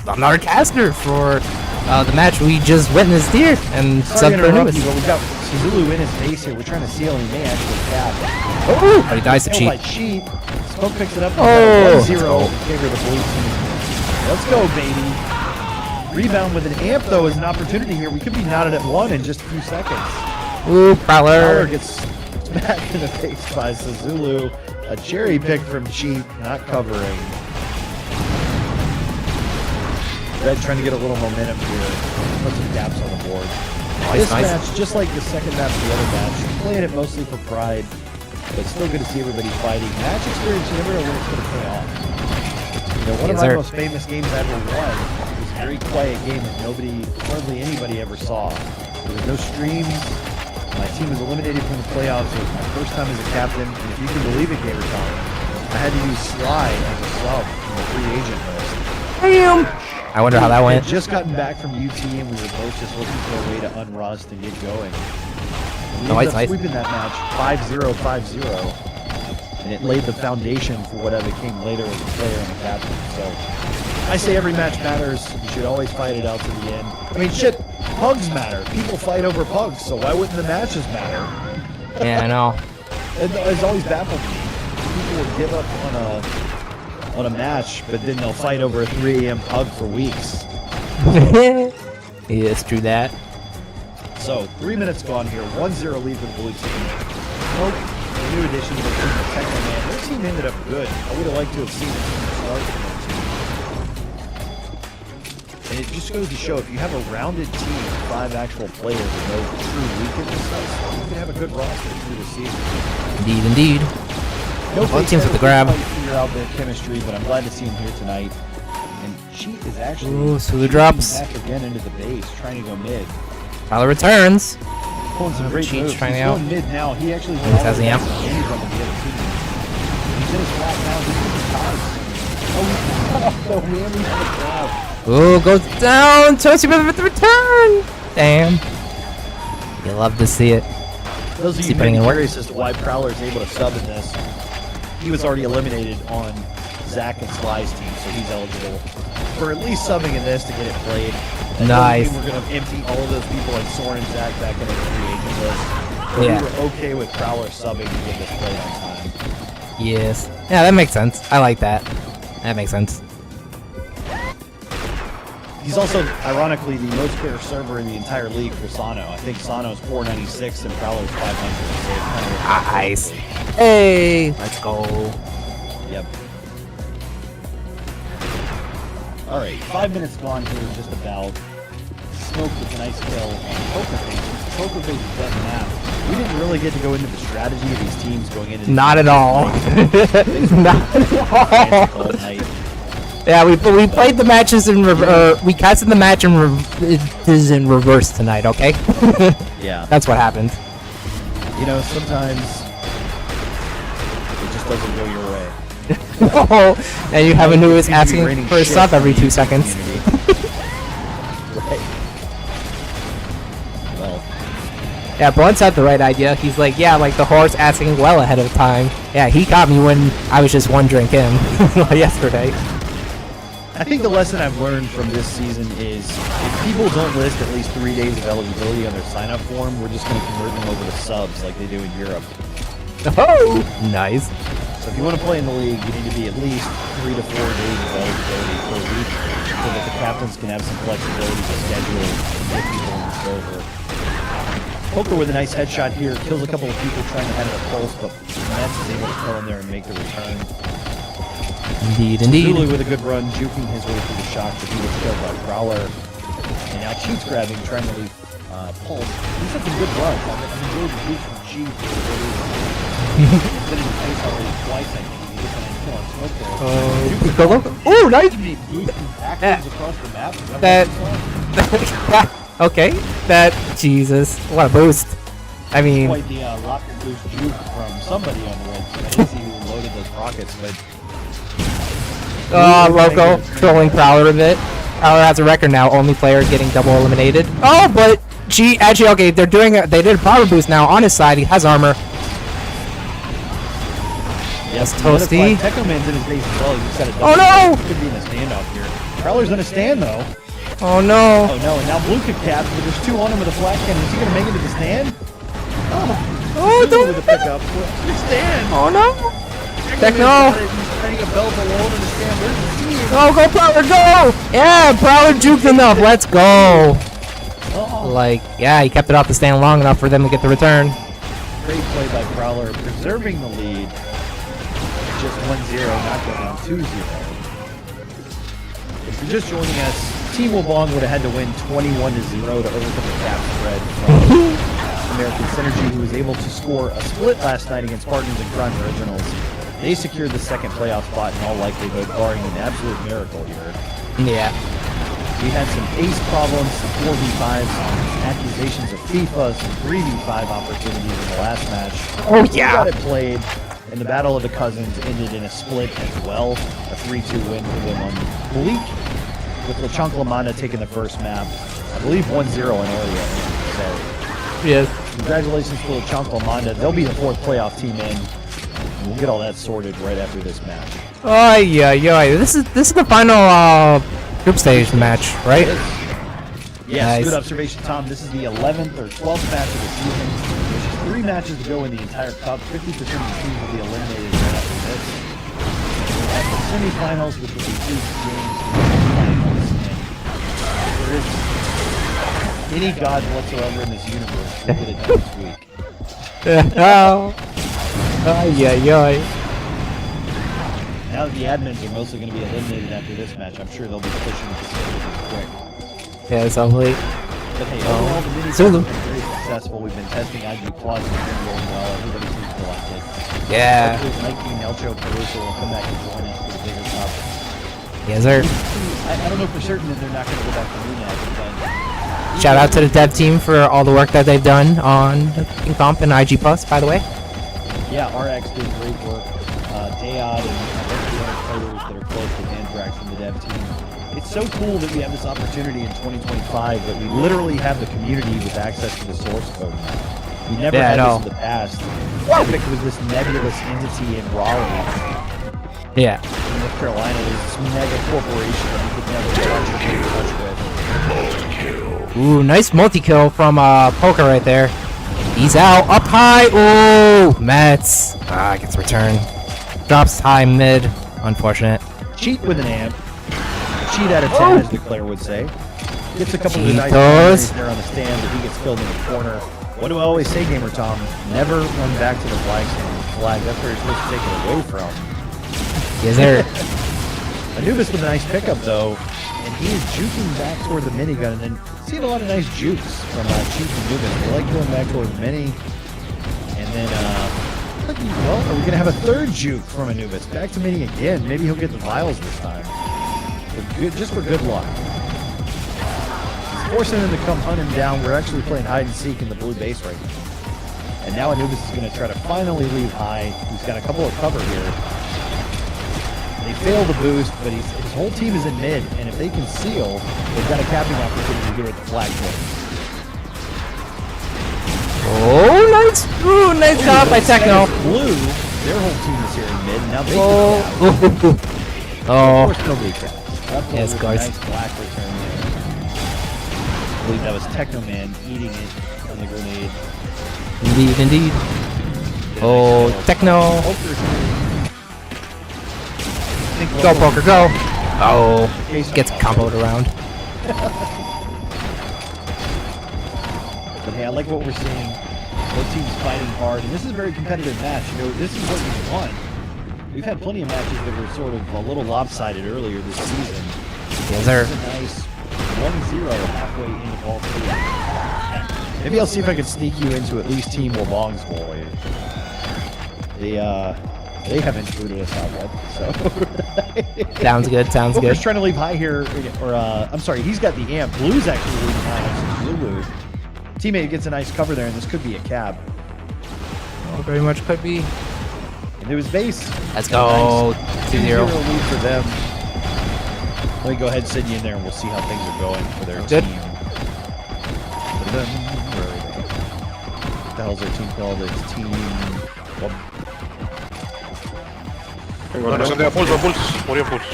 another caster for the match we just witnessed here and Sorry to sub for interrupt you, Anubis. but we've got Suzulu in his base here. We're trying to seal, and he may actually cap. Oh, he dies to By cheat. cheat. Smoke picks it up. Oh. 1-0 in favor of the blue team. Let's go, baby. Rebound with an amp, though, is an opportunity here. We could be knotted at 1 in just a few seconds. Ooh, Prowler Prowler. gets smacked in the face by Suzulu. A cherry pick from Cheat, not covering. Red trying to get a little momentum here. Put some gaps on the board. This match, just like the second match of the other match, playing it mostly for pride, but still good to see everybody fighting. Match experience, you never know when it's going to pay off. One of my most famous games I ever won was a very quiet game that hardly anybody ever saw. There was no streams. My team was eliminated from the playoffs. It was my first time as a captain, and if you can believe it, Gamer Tom, I had to use Sly as a sub in the free agent list. Damn. I wonder how that We went. had just gotten back from UT and we were both just looking for a way to unrust and get going. We ended up sweeping that match 5-0, 5-0. And it laid the foundation for what became later as a player and a captain. So I say every match matters. You should always fight it out to the end. I mean, shit, pugs matter. People fight over pugs, so why wouldn't the matches matter? Yeah, I know. It's always baffled me. People will give up on a match, but then they'll fight over a 3 a.m. pug for weeks. Yes, true that. So 3 minutes gone here. 1-0 lead for the blue team. Nope. A new addition to the team, the Chancla man. Their team ended up good. I would have liked to have seen it from the start from their team. And it just goes to show, if you have a rounded team of 5 actual players with no true weaknesses, you can have a good roster through the season. Indeed, indeed. No Both teams with the grab. Figure out their chemistry, but I'm glad to see him here tonight. And Cheat is actually Ooh, Sulu drops. back again into the base, trying to go mid. Tyler returns. Pulling some great Cheat's moves. trying He's out. going mid now. He actually went Almost all has the the way amp. back to the damage on the other team. He's in his flat now. He's in his ties. Oh, the whammy for the grab. Ooh, goes down. Toasty with the return. Damn. You love to see it. Those of Is you he putting may in be work? curious as to why Prowler is able to sub in this. He was already eliminated on Zach and Sly's team, so he's eligible for at least subbing in this to get it played. That Nice. doesn't mean we're going to empty all of those people like Soren and Zach back into the free agent list. But Yeah. we were okay with Prowler subbing to get this played on time. Yes. Yeah, that makes sense. I like that. That makes sense. He's also, ironically, the most fair server in the entire league for Sano. I think Sano's 496 and Prowler's 500. So it's kind of Nice. Hey, let's go. Yep. All right, 5 minutes gone here, just about. Smoke with a nice kill on Poker Face. Poker Face is that map. We didn't really get to go into the strategy of these teams going into. Not at all. Not at all. All night. Yeah, we played the matches in we casted the match in it is in reverse tonight. Okay. Yeah. That's what happened. You know, sometimes it just doesn't go your way. Oh, and you have a new is Seems to be asking raining for a shit sub on every the 2 seconds. community. Right. Well, Yeah, Blunt's had the right idea. He's like, yeah, like the horse asking well ahead of time. Yeah, he caught me when I was just one drink in yesterday. I think the lesson I've learned from this season is if people don't list at least 3 days of eligibility on their sign-up form, we're just going to convert them over to subs like they do in Europe. Oh, nice. So if you want to play in the league, you need to be at least 3 to 4 days of eligibility per week so that the captains can have some flexibility to schedule and get people in the server. Poker with a nice headshot here, kills a couple of people trying to head a pulse, but Mets is able to pull in there and make the return. Indeed, indeed. Zulu with a good run, juking his way through the shot, but he was killed by Prowler. And now Cheat's grabbing, trying to leave Pulse. He's had some good runs. I'm enjoying the boost from Cheat. He's been in the face already twice, I think. He just went and killed Smoke there. Oh, nice. Boosting backwards across the map. That. Okay. That. Jesus. What a boost. I mean. Quite the rocket boost juke from somebody on the red team. I didn't see who loaded those rockets, but Loco trolling Prowler a bit. Prowler has a record now, only player getting double eliminated. Oh, but actually, okay, they did a power boost now on his side. He has armor. Yes, Toasty. Techo Man's in his base as well. He's got a Oh no! Could be in a standoff here. Prowler's in a stand though. Oh no! Oh no! And now Blue could cap, but there's 2 on him with a flash cannon. Is he gonna make it to the stand? Oh, Zulu don't! with a pickup. The stand. Oh no! Techno. He's trying to belt alone in the stand. Where's the team? Oh, go Prowler, go! Yeah, Prowler juked enough. Let's go. Oh. Like, yeah, he kept it off the stand long enough for them to get the return. Great play by Prowler, preserving the lead. Just 1-0, not going on 2-0. If you're just joining us, Team Wobong would have had to win 21-0 to overcome the cap spread from American Synergy, who was able to score a split last night against Spartans and Crime Originals. They secured the second playoff spot in all likelihood, barring an absolute miracle here. Yeah. We had some ace problems, some 4v5s, accusations of FIFA, some 3v5 opportunities in the last match. Oh, We yeah. got it played. And the Battle of the Cousins ended in a split as well. A 3-2 win for them on Bleak, with the Chancla Manda taking the first map. I believe 1-0 in area. So, Yes. congratulations to the Chancla Manda. They'll be the 4th playoff team in. We'll get all that sorted right after this match. Oh yeah. This is the final group stage match, right? Yes, Nice. good observation, Tom. This is the 11th or 12th match of the season. There's just 3 matches to go in the entire cup. 50% of the teams will be eliminated right after this. We'll have the semifinals, which will be 2 games to the finals. And if there is any god whatsoever in this universe, we'll get it done this week. Oh. Yeah. Now that the admins are mostly going to be eliminated after this match, I'm sure they'll be pushing the facilities quick. Yeah, it's hopefully. But hey, overall, the mini Zulu. has been very successful. We've been testing IG Plus and it's been going well. Everybody seems to like it. Yeah. Hopefully, Mikey and Elcho Caruso will come back and join us for the bigger cup. Yes, sir. I don't know for certain that they're not going to go back to Lunac, but Shout out to the dev team for all the work that they've done on King Comp and IG Plus, by the way. yeah, RX did great work. Dayod and the other players that are close with Anthrax from the dev team. It's so cool that we have this opportunity in 2025 that we literally have the community with access to the source code now. We never Yeah, I had know. this in the past. Epic was this nebulous entity in Raleigh, Yeah. North Carolina. There's this mega corporation that you could never touch or get in touch with. Ooh, nice multi-kill from Poker right there. He's out, up high. Ooh, Mets. Gets returned. Drops high mid. Unfortunate. Cheat with an amp. Cheat out of 10, as Declare would say. Gets a couple of nice Cheetos. there on the stand, but he gets killed in the corner. What do I always say, Gamer Tom? Never run back to the flag stand. Flag, that's where you're supposed to take it away from. Yes, sir. Anubis with a nice pickup, though, and he is juking back toward the minigun, and seeing a lot of nice jukes from Cheat and Anubis. They like going back toward the mini, and then, well, are we going to have a third juke from Anubis? Back to mini again. Maybe he'll get the vials this time. Just for good luck. He's forcing him to come hunt him down. We're actually playing hide and seek in the blue base right now. And now Anubis is going to try to finally leave high. He's got a couple of cover here. They fail the boost, but his whole team is in mid. And if they can seal, they've got a capping opportunity here at the flag pit. Oh, nice. Ooh, nice job by Techno. Blue, their whole team is here in mid. And now they can cap. Of Oh. course nobody caps. Yes, With a guys. nice black return there. I believe that was Techno Man eating it on the grenade. Indeed. Oh, Techno. Go, Poker, go. Oh, gets comboed around. But hey, I like what we're seeing. Both teams fighting hard, and this is a very competitive match. You know, this is what we want. We've had plenty of matches that were sort of a little lopsided earlier this season. Yes, sir. This is a nice 1-0 halfway into ball 2. Maybe I'll see if I can sneak you into at least Team Wabong's boy. They haven't booted us out yet, so. Sounds good, sounds good. Poker's trying to leave high here, or I'm sorry, he's got the amp. Blue's actually leaving high next to Lulu. Teammate gets a nice cover there, and this could be a cab. Oh, very much could be. And it was base. Let's go. Nice 2-0. 2-0 lead for them. Let me go ahead and send you in there, and we'll see how things are going for their Good. team. Where are they? What the hell's their team called? It's team. Well, Bueno, se tenía pulso, pulso. Murió pulso.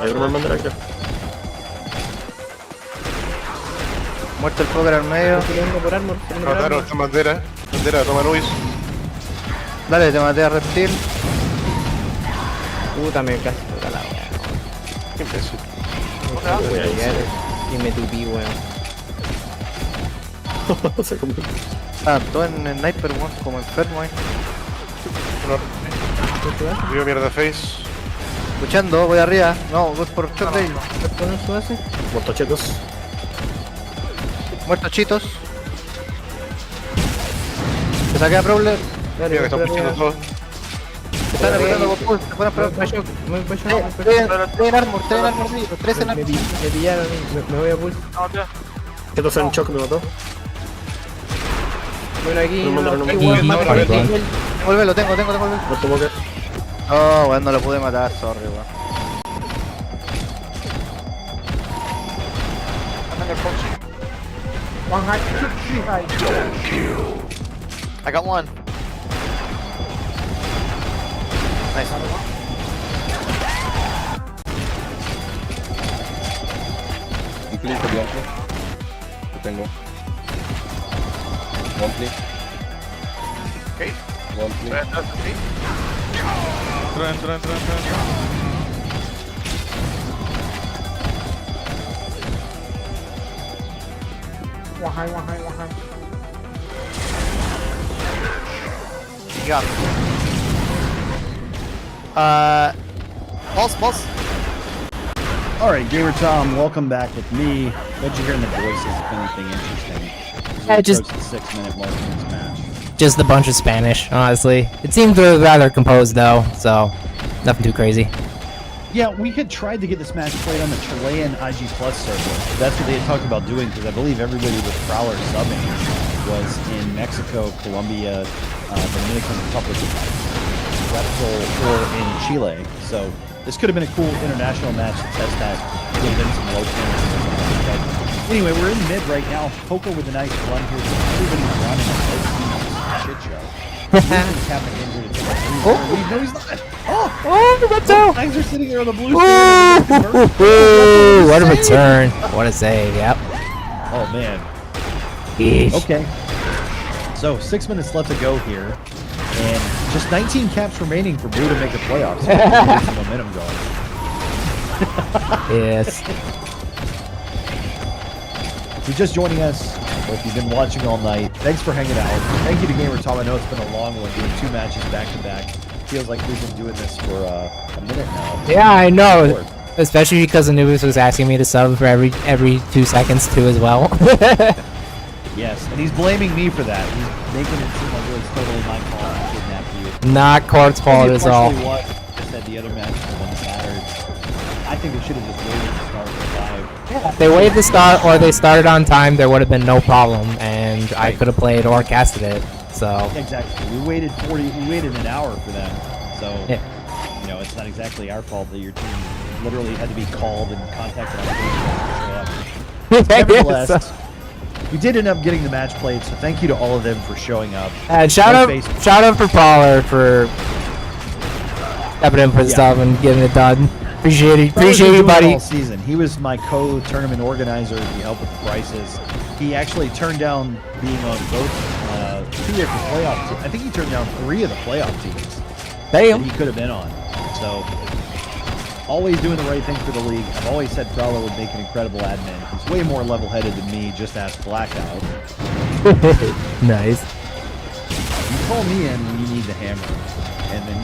Hay otro bandera acá. Muerto el Poker al medio. Mataron esta bandera. Bandera, toma Luis. Dale, te maté a Reptil. Puta, me casi toca la wea. Qué imbécil. Y me tupí, weón. Todo en el sniper, weón, como enfermo ahí. Río mierda face. Luchando, voy arriba. No, voy por Chancla. ¿Ponen su base? Muertos chetos. Muertos chitos. Te saqué a Brawler. Mira que están puchando todos. Están apretando con pull. Se pueden apretar. Estoy en armor, los tres en armor. Me pillaron, me voy a pull. Chetos en shock, me mató. Bueno, aquí. Me mandaron un Igual, Y- mata Pardon. el Lo tengo el velo. No tuvo que. Oh, weón, no lo pude matar, sorry, weón. I got one. Nice. Inflict the Blanco. Lo tengo. One click. Okay. One click. Entra. You got me. Pulse. All right, Gamer Tom, welcome back with me. What'd you hear in the voices, if anything interesting? Just- the 6-minute mark in this match. Just a bunch of Spanish, honestly. It seemed rather composed though, so nothing too crazy. Yeah, we had tried to get this match played on the Chilean IG Plus server. That's what they had talked about doing, because I believe everybody with Prowler subbing was in Mexico, Colombia, Dominican Republic, Repsol, or in Chile. So this could have been a cool international match to test that. Could have been some low points. But anyway, we're in mid right now. Poker with a nice run here. Everybody's running a shit show. He's tapping injured to take a 3-0 lead. No, he's not. Oh, that's out! Flags are sitting there on the blue Ooh, what a return. What a save, yep. Oh, man. Yeesh. Okay. So, 6 minutes left to go here. And just 19 caps remaining for Blue to make the playoffs. So get some momentum going. Yes. If you're just joining us, or if you've been watching all night, thanks for hanging out. Thank you to Gamer Tom. I know it's been a long one, doing 2 matches back-to-back. Feels like we've been doing this for a minute now. Yeah, I know. Especially because Anubis was asking me to sub for every 2 seconds too as well. Yes, and he's blaming me for that. He's making it seem like it was totally my fault to kidnap you. Not Court's fault at all. What I said the other match was the one that mattered. I think they should have just waited to start with 5. If they waited to start or they started on time, there would have been no problem, and I could have played or casted it. So Exactly. We waited an hour for them. So yeah. you know, it's not exactly our fault that your team literally had to be called and contacted on Facebook to show up. Nevertheless, we did end up getting the match played, so thank you to all of them for showing up. And shout out for Pollard for stepping in for the stuff and getting it done. Appreciate you, buddy. All season. He was my co-tournament organizer. He helped with the prices. He actually turned down being on both 2 different playoff teams. I think he turned down 3 of the playoff teams that he could have been on. So, always doing the right thing for the league. I've always said Prowler would make an incredible admin. He's way more level-headed than me. Just ask Blackout. Nice. You call me in when you need the hammer, and then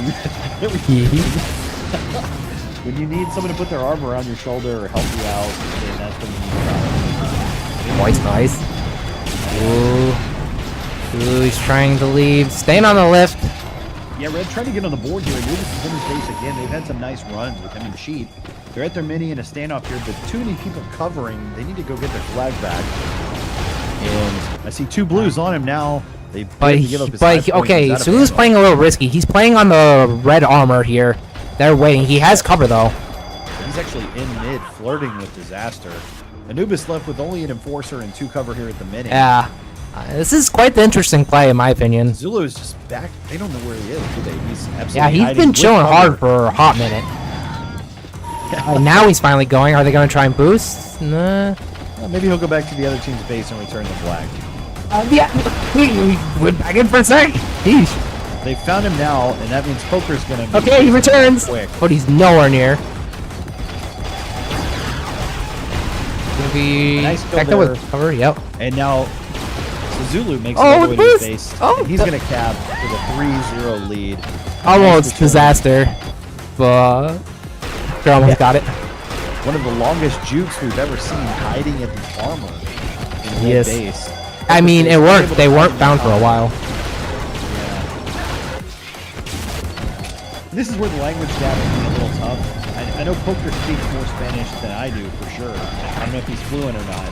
when you need someone to put their arm around your shoulder or help you out, then that's when you need Prowler. Nice. Ooh, he's trying to leave. Staying on the lift. Yeah, Red trying to get on the board here. Anubis is in his base again. They've had some nice runs with him and Sheep. They're at their mini in a standoff here, but too many people covering. They need to go get their flag back. And I see 2 blues on him now. They give up his Okay, Sulu's playing a little risky. He's playing on the red armor here. They're waiting. He has cover though. He's actually in mid, flirting with disaster. Anubis left with only an enforcer and 2 cover here at the mini. Yeah. This is quite the interesting play, in my opinion. Zulu is just back. They don't know where he is, do they? He's absolutely Yeah, he's hiding been with chilling cover. hard for a hot minute. Now he's finally going. Are they going to try and boost? Nah. Well, maybe he'll go back to the other team's base and return the flag. Yeah, we went back in for a sec. Yeesh. They found him now, and that means Poker's going to be Okay, he returns. quick. But he's nowhere near. Gonna be Nice kill back there with there. cover. Yep. And now Zulu makes Oh, it all the way to his boost! base. Oh, and he's going to cap with a 3-0 lead. Almost Nice disaster, but they almost got it. One of the longest jukes we've ever seen hiding at the armor in mid Yes. base. I mean, it worked. They weren't found for a while. This is where the language gap is a little tough. I know Poker speaks more Spanish than I do, for sure. I don't know if he's fluent or not.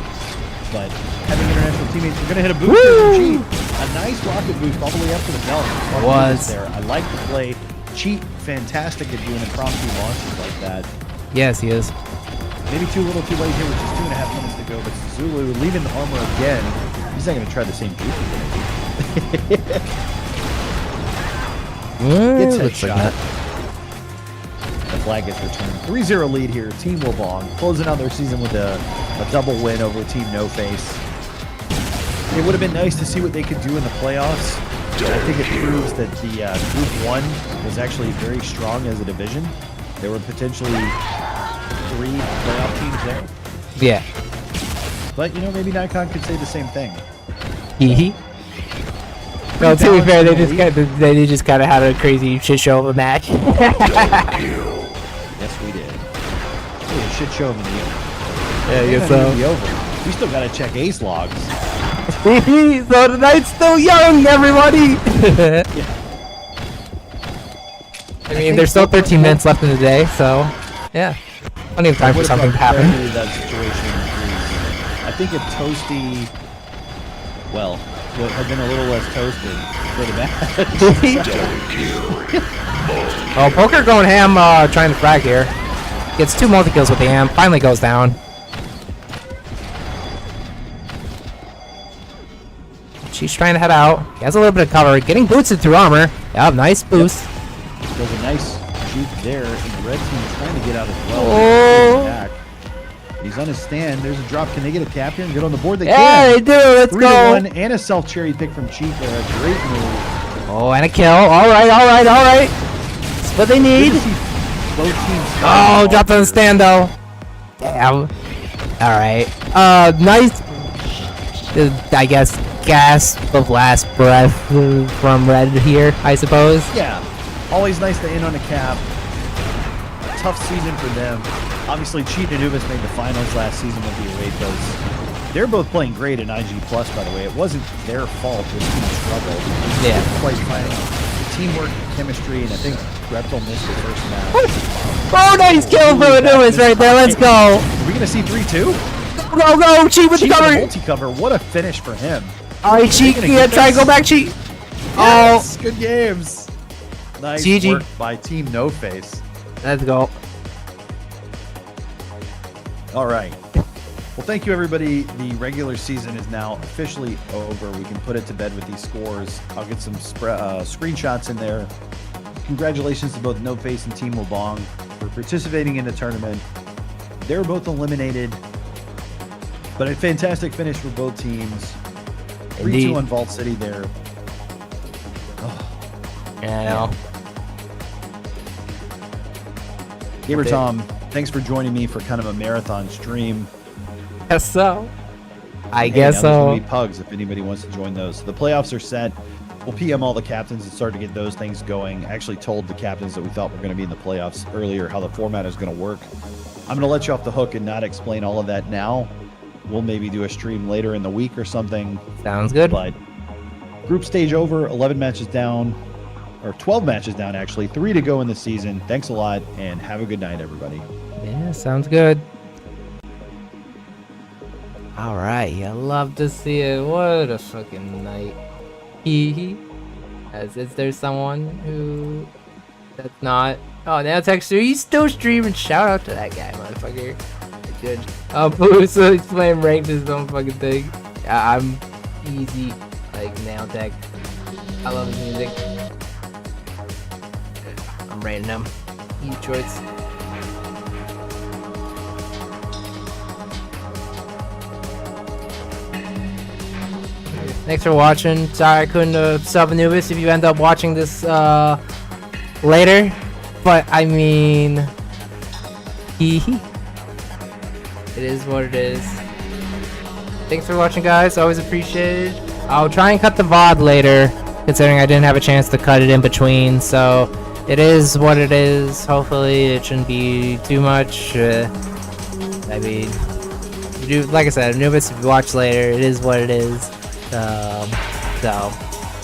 But having international teammates, we're going to hit a boost here from G. A nice rocket boost all the way up to the belt. Was. There. I like the play. Cheat, fantastic at doing impromptu launches like that. Yes, he is. Maybe too little too late here with just 2.5 minutes to go, but Zulu leaving the armor again. He's not going to try the same juke again. Gets Looks like headshot. that. The flag gets returned. 3-0 lead here. Team Wobong closing out their season with a double win over Team No Face. It would have been nice to see what they could do in the playoffs. I think it proves that the Group 1 was actually very strong as a division. There were potentially 3 playoff teams there. Yeah. But, you know, maybe Nikon could say the same thing. Hee. Well, to be fair, they just kind of had a crazy shit show of a match. Yes, we did. It was a shit show in the end. Yeah, I guess It'll be so. over. We still got to check ace logs. So the night's still young, everybody! I mean, there's still 13 minutes left in the day, so yeah. Plenty of time for something to happen. That situation is, I think if Toasty, well, had been a little less toasted for the match. Oh, Poker going ham, trying to frag here. Gets 2 multi-kills with the ham, finally goes down. She's trying to head out. He has a little bit of cover, getting boosted through armor. Yeah, nice boost. Does a nice juke there, and the red team trying to get out as well. Oh. Back. He's on his stand. There's a drop. Can they get a tap here and get on the board? They Yeah, can. they do. Let's 3-1 go. and a self cherry pick from Cheat there. A great move. Oh, and a kill. All right. That's what they need. Good to see both teams. Oh, dropped on the stand though. Damn. All right. Nice. I guess gasp of last breath from Red here, I suppose. Yeah. Always nice to end on a cap. Tough season for them. Obviously, Cheat and Anubis made the finals last season with the Oathos. They're both playing great in IG+, by the way. It wasn't their fault with team struggle. Yeah. Quite finding the teamwork, chemistry, and I think Reptile missed the first match. Oh, nice kill for Anubis right there. Let's go. Are we going to see 3-2? Go. Cheat with the Cheat cover. multi-cover. What a finish for him. All right, Cheat. Yeah, try to go back, Cheat. Yes, good games. Nice GG. work by Team No Face. Let's go. All right. Well, thank you, everybody. The regular season is now officially over. We can put it to bed with these scores. I'll get some screenshots in there. Congratulations to both No Face and Team Wobong for participating in the tournament. They were both eliminated, but a fantastic finish for both teams. 3-2 on Vault City there. Yeah, I know. Gamer Tom, thanks for joining me for kind of a marathon stream. Guess so. I Hey, guess now there's so. gonna be pugs if anybody wants to join those. So the playoffs are set. We'll PM all the captains and start to get those things going. I actually told the captains that we thought were going to be in the playoffs earlier how the format is going to work. I'm going to let you off the hook and not explain all of that now. We'll maybe do a stream later in the week or something. Sounds good. But group stage over, 11 matches down, or 12 matches down actually, 3 to go in the season. Thanks a lot and have a good night, everybody. Yeah, sounds good. All right, I love to see it. What a fucking night. Hee. Is there someone who that's not? Oh, now Texture, he's still streaming. Shout out to that guy, motherfucker. Good. Boost explain ranked his own fucking thing. Yeah, I'm easy like now tech. I love his music. I'm rating him. Easy choice. Thanks for watching. Sorry I couldn't sub Anubis if you end up watching this later. But I mean, it is what it is. Thanks for watching, guys. Always appreciated. I'll try and cut the VOD later, considering I didn't have a chance to cut it in between. So it is what it is. Hopefully it shouldn't be too much. I mean, like I said, Anubis, if you watch later, it is what it is. So